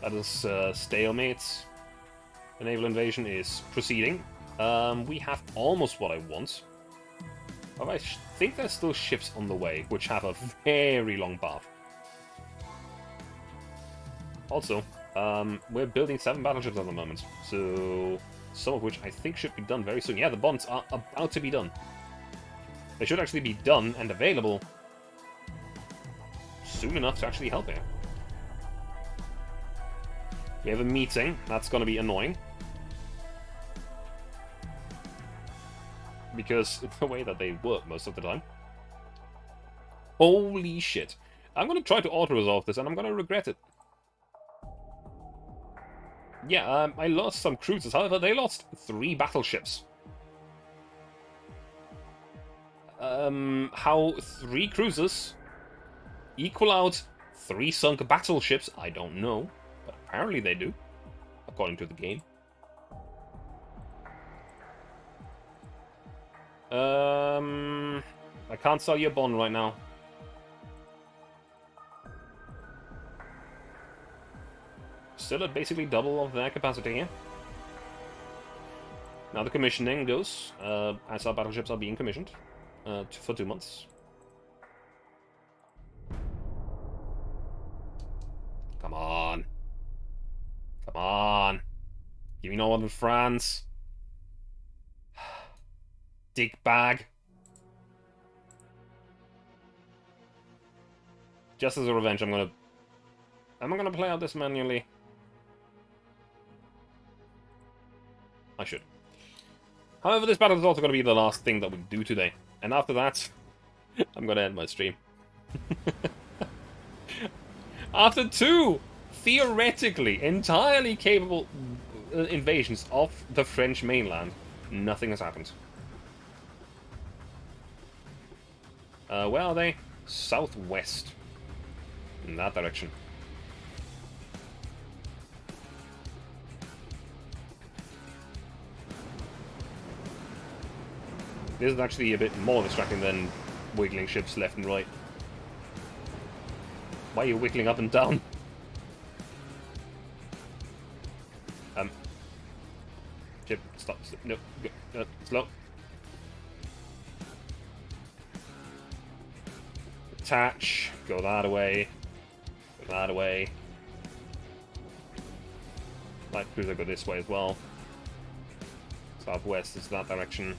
That is stalemate. The naval invasion is proceeding. We have almost what I want. But I think there's still ships on the way, which have a very long path. Also, we're building 7 battleships at the moment, so some of which I think should be done very soon. Yeah, the bonds are about to be done. They should actually be done and available soon enough to actually help here. We have a meeting. That's going to be annoying. Because it's the way that they work most of the time. Holy shit. I'm going to try to auto-resolve this, and I'm going to regret it. Yeah, I lost some cruisers. However, they lost 3 battleships. How 3 cruisers equal out 3 sunk battleships, I don't know. But apparently they do, according to the game. I can't sell you a bond right now. Still at basically double of their capacity here. Now the commissioning goes, as our battleships are being commissioned, for 2 months. Come on. Come on. Give me no one with France. Dick bag. Just as a revenge, I'm gonna Am I going to play out this manually? I should. However, this battle is also going to be the last thing that we do today. And after that, I'm going to end my stream. After 2 theoretically entirely capable invasions of the French mainland, nothing has happened. Where are they? Southwest. In that direction. This is actually a bit more distracting than wiggling ships left and right. Why are you wiggling up and down? Ship, stop. No, go, slow. Attach. Go that away. Go that away. Light cruiser go this way as well. Southwest is that direction.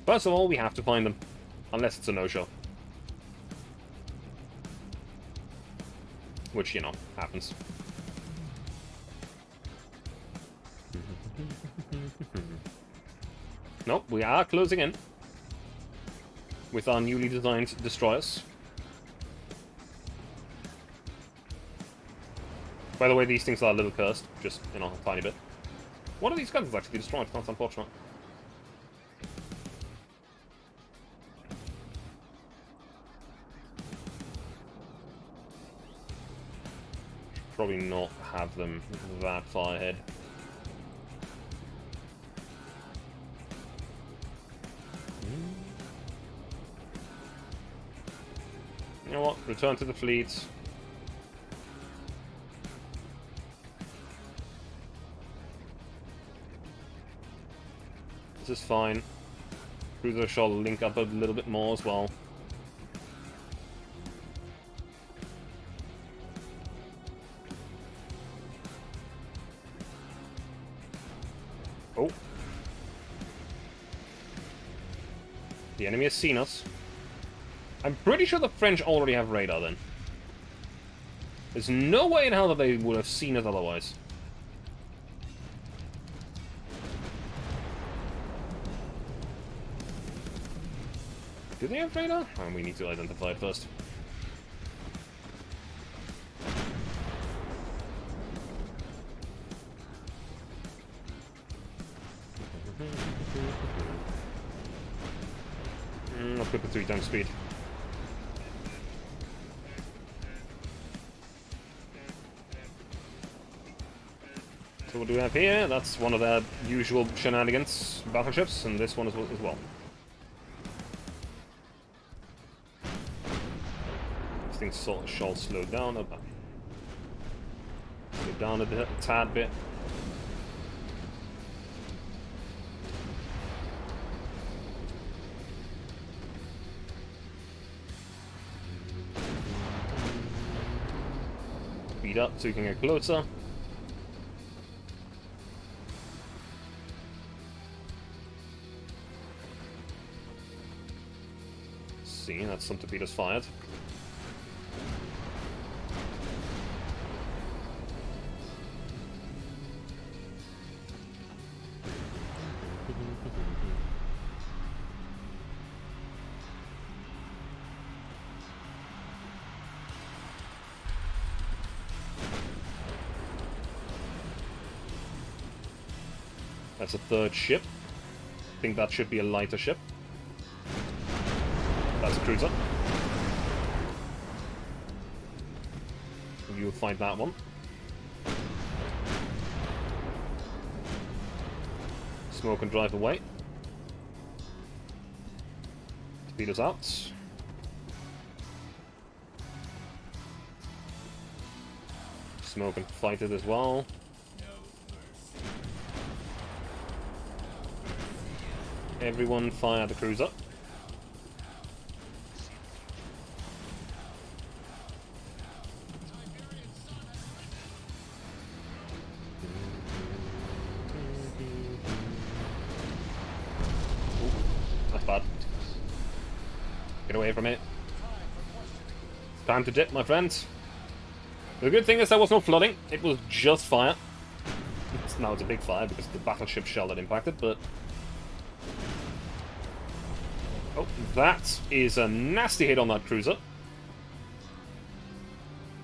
First of all, we have to find them. Unless it's a no-show. Which, you know, happens. Nope, we are closing in. With our newly designed destroyers. By the way, these things are a little cursed. Just, you know, a tiny bit. One of these guns is actually destroyed. That's unfortunate. Probably not have them that far ahead. You know what? Return to the fleet. This is fine. Cruiser shall link up a little bit more as well. Oh. The enemy has seen us. I'm pretty sure the French already have radar then. There's no way in hell that they would have seen us otherwise. Do they have radar? Oh, we need to identify it first. I'll put the 3 times speed. So what do we have here? That's one of their usual shenanigans battleships, and this one as well. This thing shall slow down a bit. Slow down a tad bit. Speed up so you can get closer. See, that's some torpedoes fired. That's a 3rd ship. I think that should be a lighter ship. That's a cruiser. You'll find that one. Smoke and drive away. Torpedoes out. Smoke and fight it as well. Everyone fire the cruiser. away from it. Time to dip, my friends. The good thing is there was no flooding. It was just fire. Now it's a big fire because of the battleship shell that impacted, but... Oh, that is a nasty hit on that cruiser.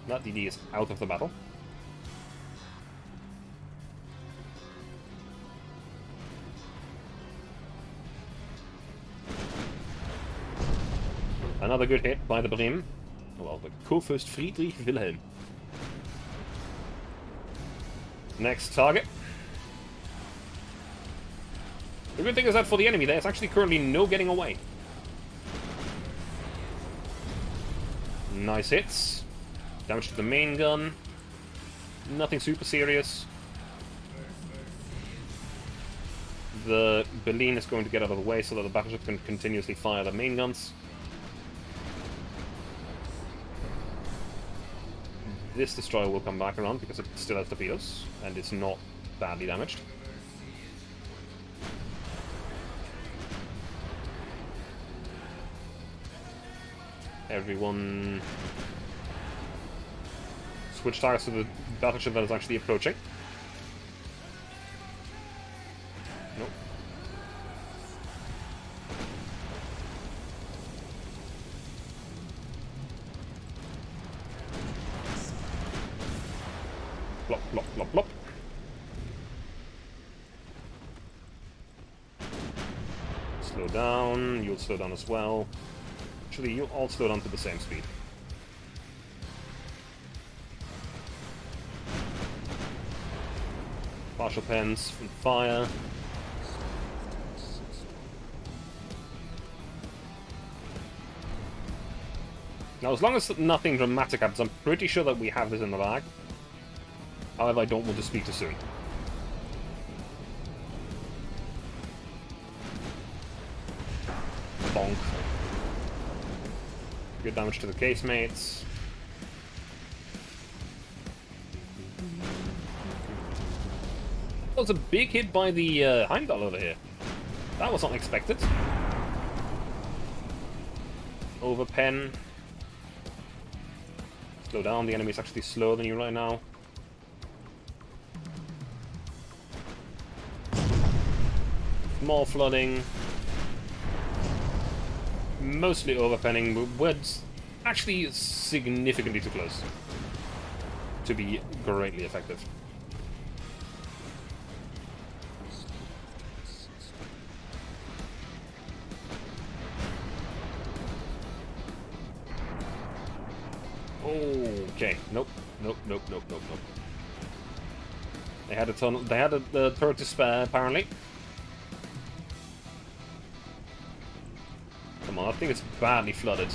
That DD is out of the battle. Another good hit by the Bremen. Well, the Kurfürst Friedrich Wilhelm. Next target. The good thing is that for the enemy there's actually currently no getting away. Nice hits. Damage to the main gun. Nothing super serious. The Berlin is going to get out of the way so that the battleship can continuously fire the main guns. This destroyer will come back around because it still has torpedoes, and it's not badly damaged. Everyone... switch targets to the battleship that is actually approaching. Nope. Plop, plop, plop, plop. Slow down, you'll slow down as well. Actually, you'll all slow down to the same speed. Partial pens from fire. Now, as long as nothing dramatic happens, I'm pretty sure that we have this in the bag. However, I don't want to speak too soon. Bonk. Good damage to the casemates. That was a big hit by the Heimdall over here. That was unexpected. Over pen. Slow down, the enemy's actually slower than you right now. More flooding. Mostly overpenning, but we're actually significantly too close to be greatly effective. Okay, nope, nope, nope, nope, nope, nope. They had a tunnel. They had a turret to spare, apparently. Come on, I think it's badly flooded.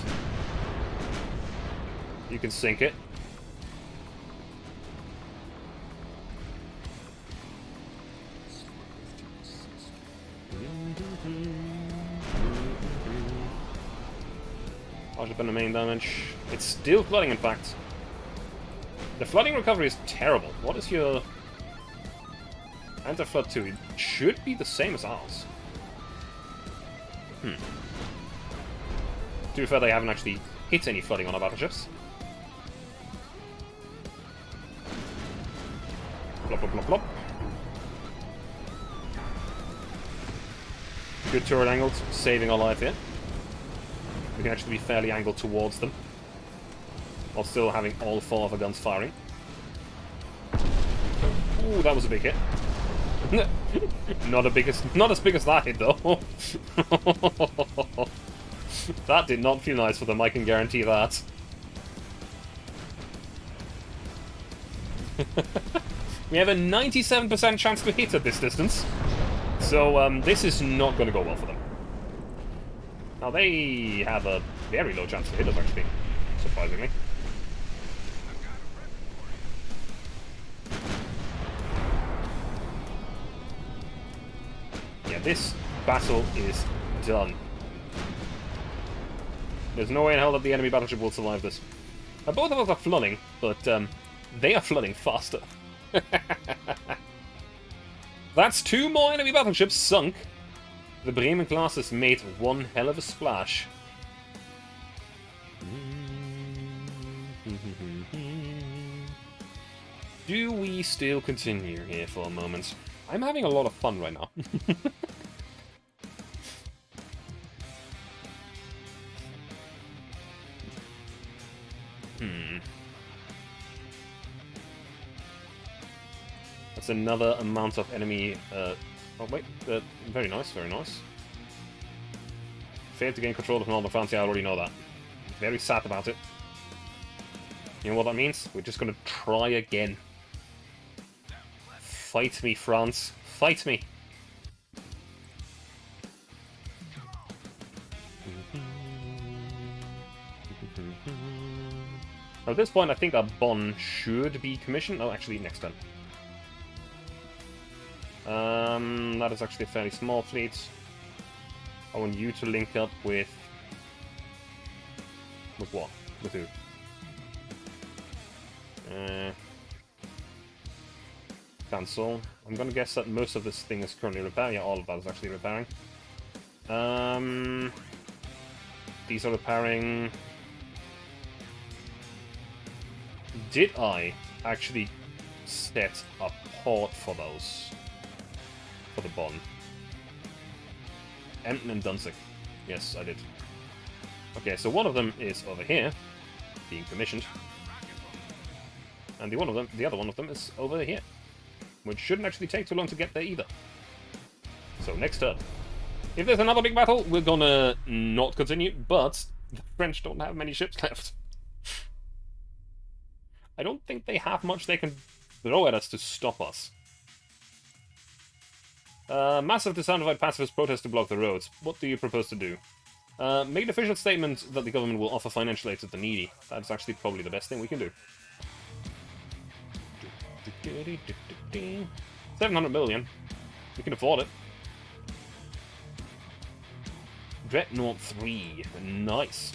You can sink it. Partial pen the main damage. It's still flooding, in fact. The flooding recovery is terrible. What is your anti-flood 2? It should be the same as ours. To be fair, they haven't actually hit any flooding on our battleships. Plop, plop, plop, plop. Good turret angles, saving our life here. We can actually be fairly angled towards them, while still having all four of our guns firing. Ooh, that was a big hit. Not as big as that hit, though. That did not feel nice for them, I can guarantee that. We have a 97% chance to hit at this distance, so this is not going to go well for them. Now, they have a very low chance to hit us, actually, surprisingly. Yeah, this battle is done. There's no way in hell that the enemy battleship will survive this. Now, both of us are flooding, but they are flooding faster. That's 2 more enemy battleships sunk. The Bremen class has made one hell of a splash. Do we still continue here for a moment? I'm having a lot of fun right now. That's another amount of enemy... oh, wait. Very nice, very nice. Failed to gain control of Northern France. Yeah, I already know that. Very sad about it. You know what that means? We're just gonna try again. Fight me, France. Fight me. At this point, I think our Bonn should be commissioned. Oh, actually, next turn. That is actually a fairly small fleet. I want you to link up with... With what? With who? Cancel. I'm gonna guess that most of this thing is currently repairing. Yeah, all of that is actually repairing. These are repairing... Did I actually set a port for those? For the Bonn? Emden and Danzig. Yes, I did. Okay, so one of them is over here, being commissioned. And the other one of them is over here. Which shouldn't actually take too long to get there either. So next turn. If there's another big battle, we're gonna not continue, but the French don't have many ships left. I don't think they have much they can throw at us to stop us. Massive dissatisfied pacifist protest to block the roads. What do you propose to do? Make an official statement that the government will offer financial aid to the needy. That's actually probably the best thing we can do. 700 million. We can afford it. Dreadnought 3. Nice.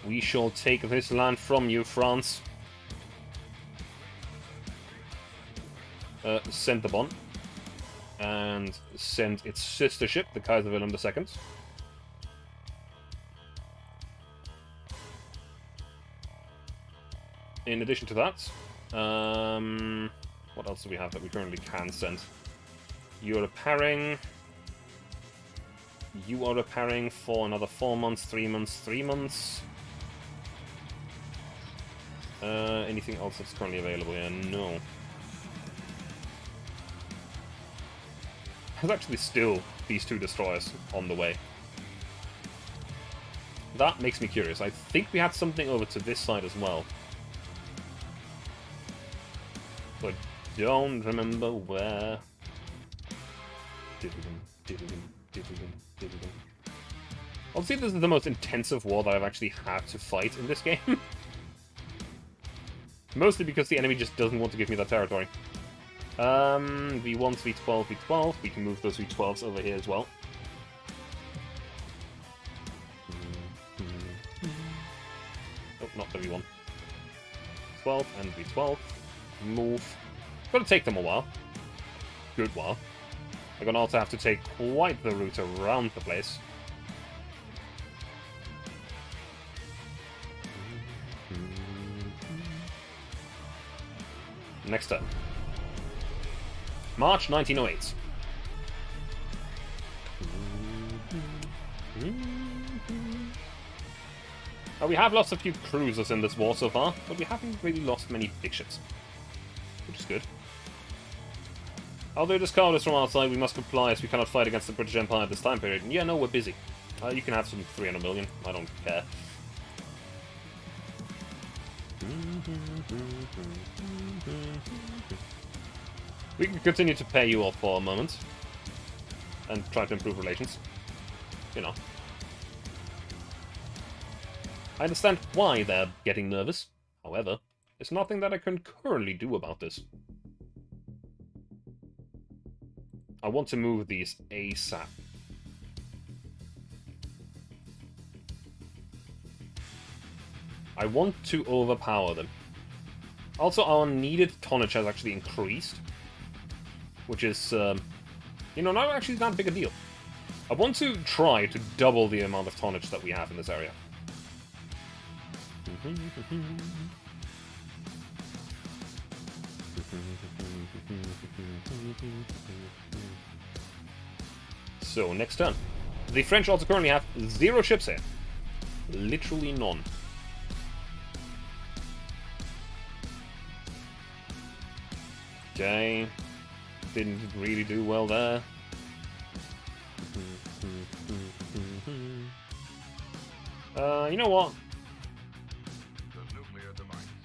We shall take this land from you, France. Send the Bonn. And send its sister ship, the Kaiser Wilhelm II. In addition to that, what else do we have that we currently can send? You're repairing. You are repairing for another 4 months, 3 months, 3 months. Anything else that's currently available here? No. There's actually still these 2 destroyers on the way. That makes me curious. I think we had something over to this side as well. But don't remember where. Obviously, this is the most intensive war that I've actually had to fight in this game. Mostly because the enemy just doesn't want to give me that territory. V1, V12, V12. We can move those V12s over here as well. Oh, not the V1. 12 and V12. Move. Gonna take them a while. Good while. I'm gonna also have to take quite the route around the place. Next turn. March 1908. We have lost a few cruisers in this war so far, but we haven't really lost many big ships. Which is good. Although discard is from our side, we must comply as we cannot fight against the British Empire at this time period. And yeah, no, we're busy. You can have some 300 million. I don't care. We can continue to pay you off for a moment. And try to improve relations. You know. I understand why they're getting nervous. However, there's nothing that I can currently do about this. I want to move these ASAP. I want to overpower them. Also, our needed tonnage has actually increased. Which is, you know, not actually that big a deal. I want to try to double the amount of tonnage that we have in this area. So, next turn. The French also currently have 0 ships here. Literally none. Okay. Didn't really do well there. You know what?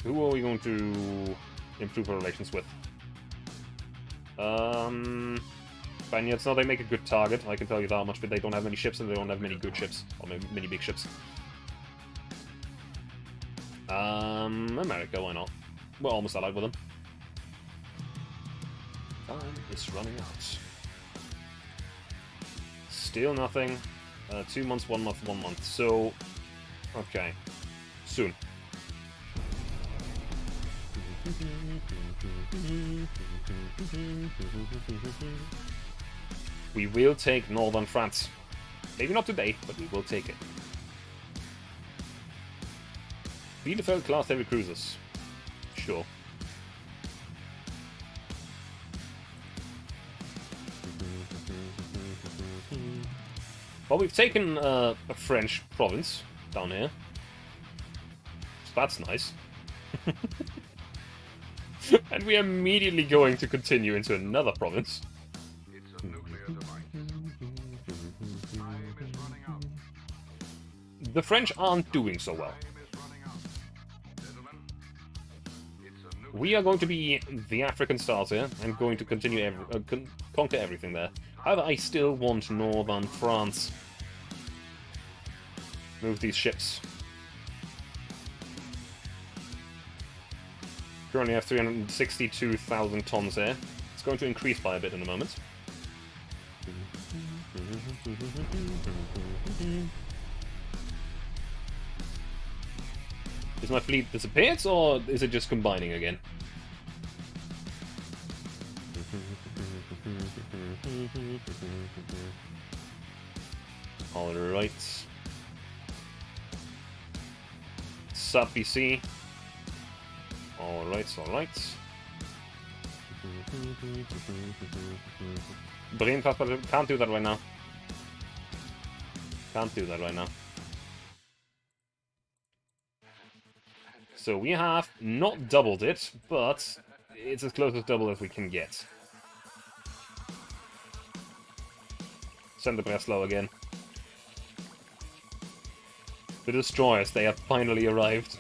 Who are we going to improve our relations with? Spaniards, no, they make a good target, I can tell you that much, but they don't have many ships and they don't have many good ships. Or many big ships. America, why not? We're almost allied with them. Time is running out. Still nothing. 2 months, 1 month, 1 month. So, okay. Soon. We will take northern France. Maybe not today, but we will take it. Bielefeld-class heavy cruisers. Sure. Well, we've taken a French province down here. So that's nice. And we are immediately going to continue into another province. The French aren't doing so well. We are going to be the African stars here, and going to continue conquer everything there. However, I still want northern France. Move these ships. Currently have 362,000 tons here. It's going to increase by a bit in a moment. Is my fleet disappeared, or is it just combining again? Alright. Sub BC. Alright, alright. Brain transport, can't do that right now. Can't do that right now. So we have not doubled it, but it's as close as double as we can get. Send the Breslau again. The destroyers, they have finally arrived.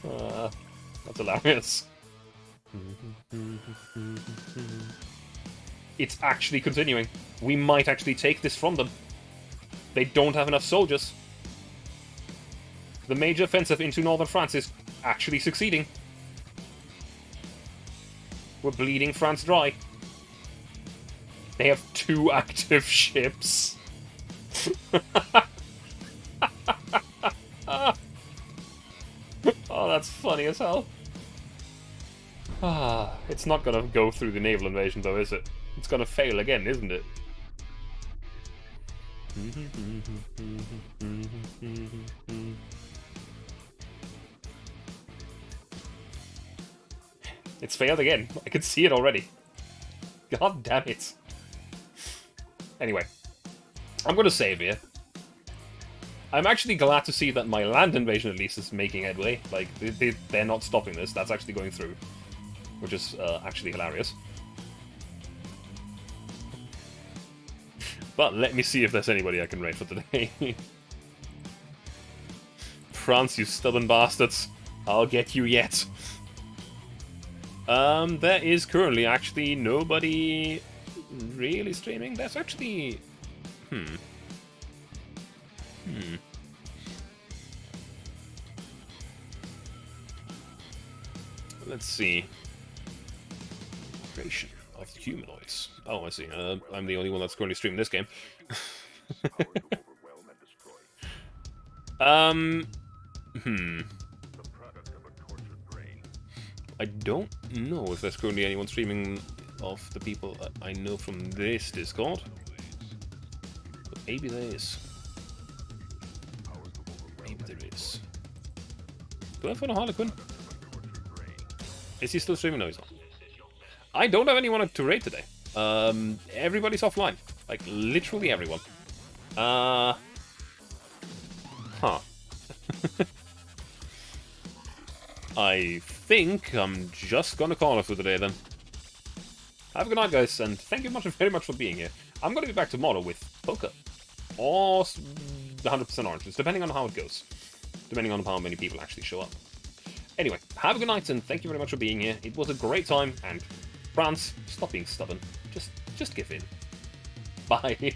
That's hilarious. It's actually continuing. We might actually take this from them. They don't have enough soldiers. The major offensive into northern France is actually succeeding. We're bleeding France dry. They have 2 active ships. Oh, that's funny as hell. It's not gonna go through the naval invasion though, is it? It's gonna fail again, isn't it? It's failed again. I can see it already. God damn it. Anyway, I'm gonna save here. I'm actually glad to see that my land invasion at least is making headway. Like, they're not stopping this. That's actually going through. Which is actually hilarious. But let me see if there's anybody I can raid for today. France, you stubborn bastards. I'll get you yet. There is currently actually nobody really streaming. There's actually... Let's see. Creation of the humanoids. Oh, I see. I'm the only one that's currently streaming this game. I don't know if there's currently anyone streaming of the people I know from this Discord. But maybe there is. Maybe there is. Do I find a Harlequin? Is he still streaming? No, he's not. I don't have anyone to raid today. Everybody's offline. Like, literally everyone. Huh. I think I'm just gonna call it for today then. Have a good night, guys, and thank you very much for being here. I'm gonna be back tomorrow with poker. Or 100% oranges, depending on how it goes. Depending on how many people actually show up. Anyway, have a good night, and thank you very much for being here. It was a great time, and France, stop being stubborn. Just give in. Bye.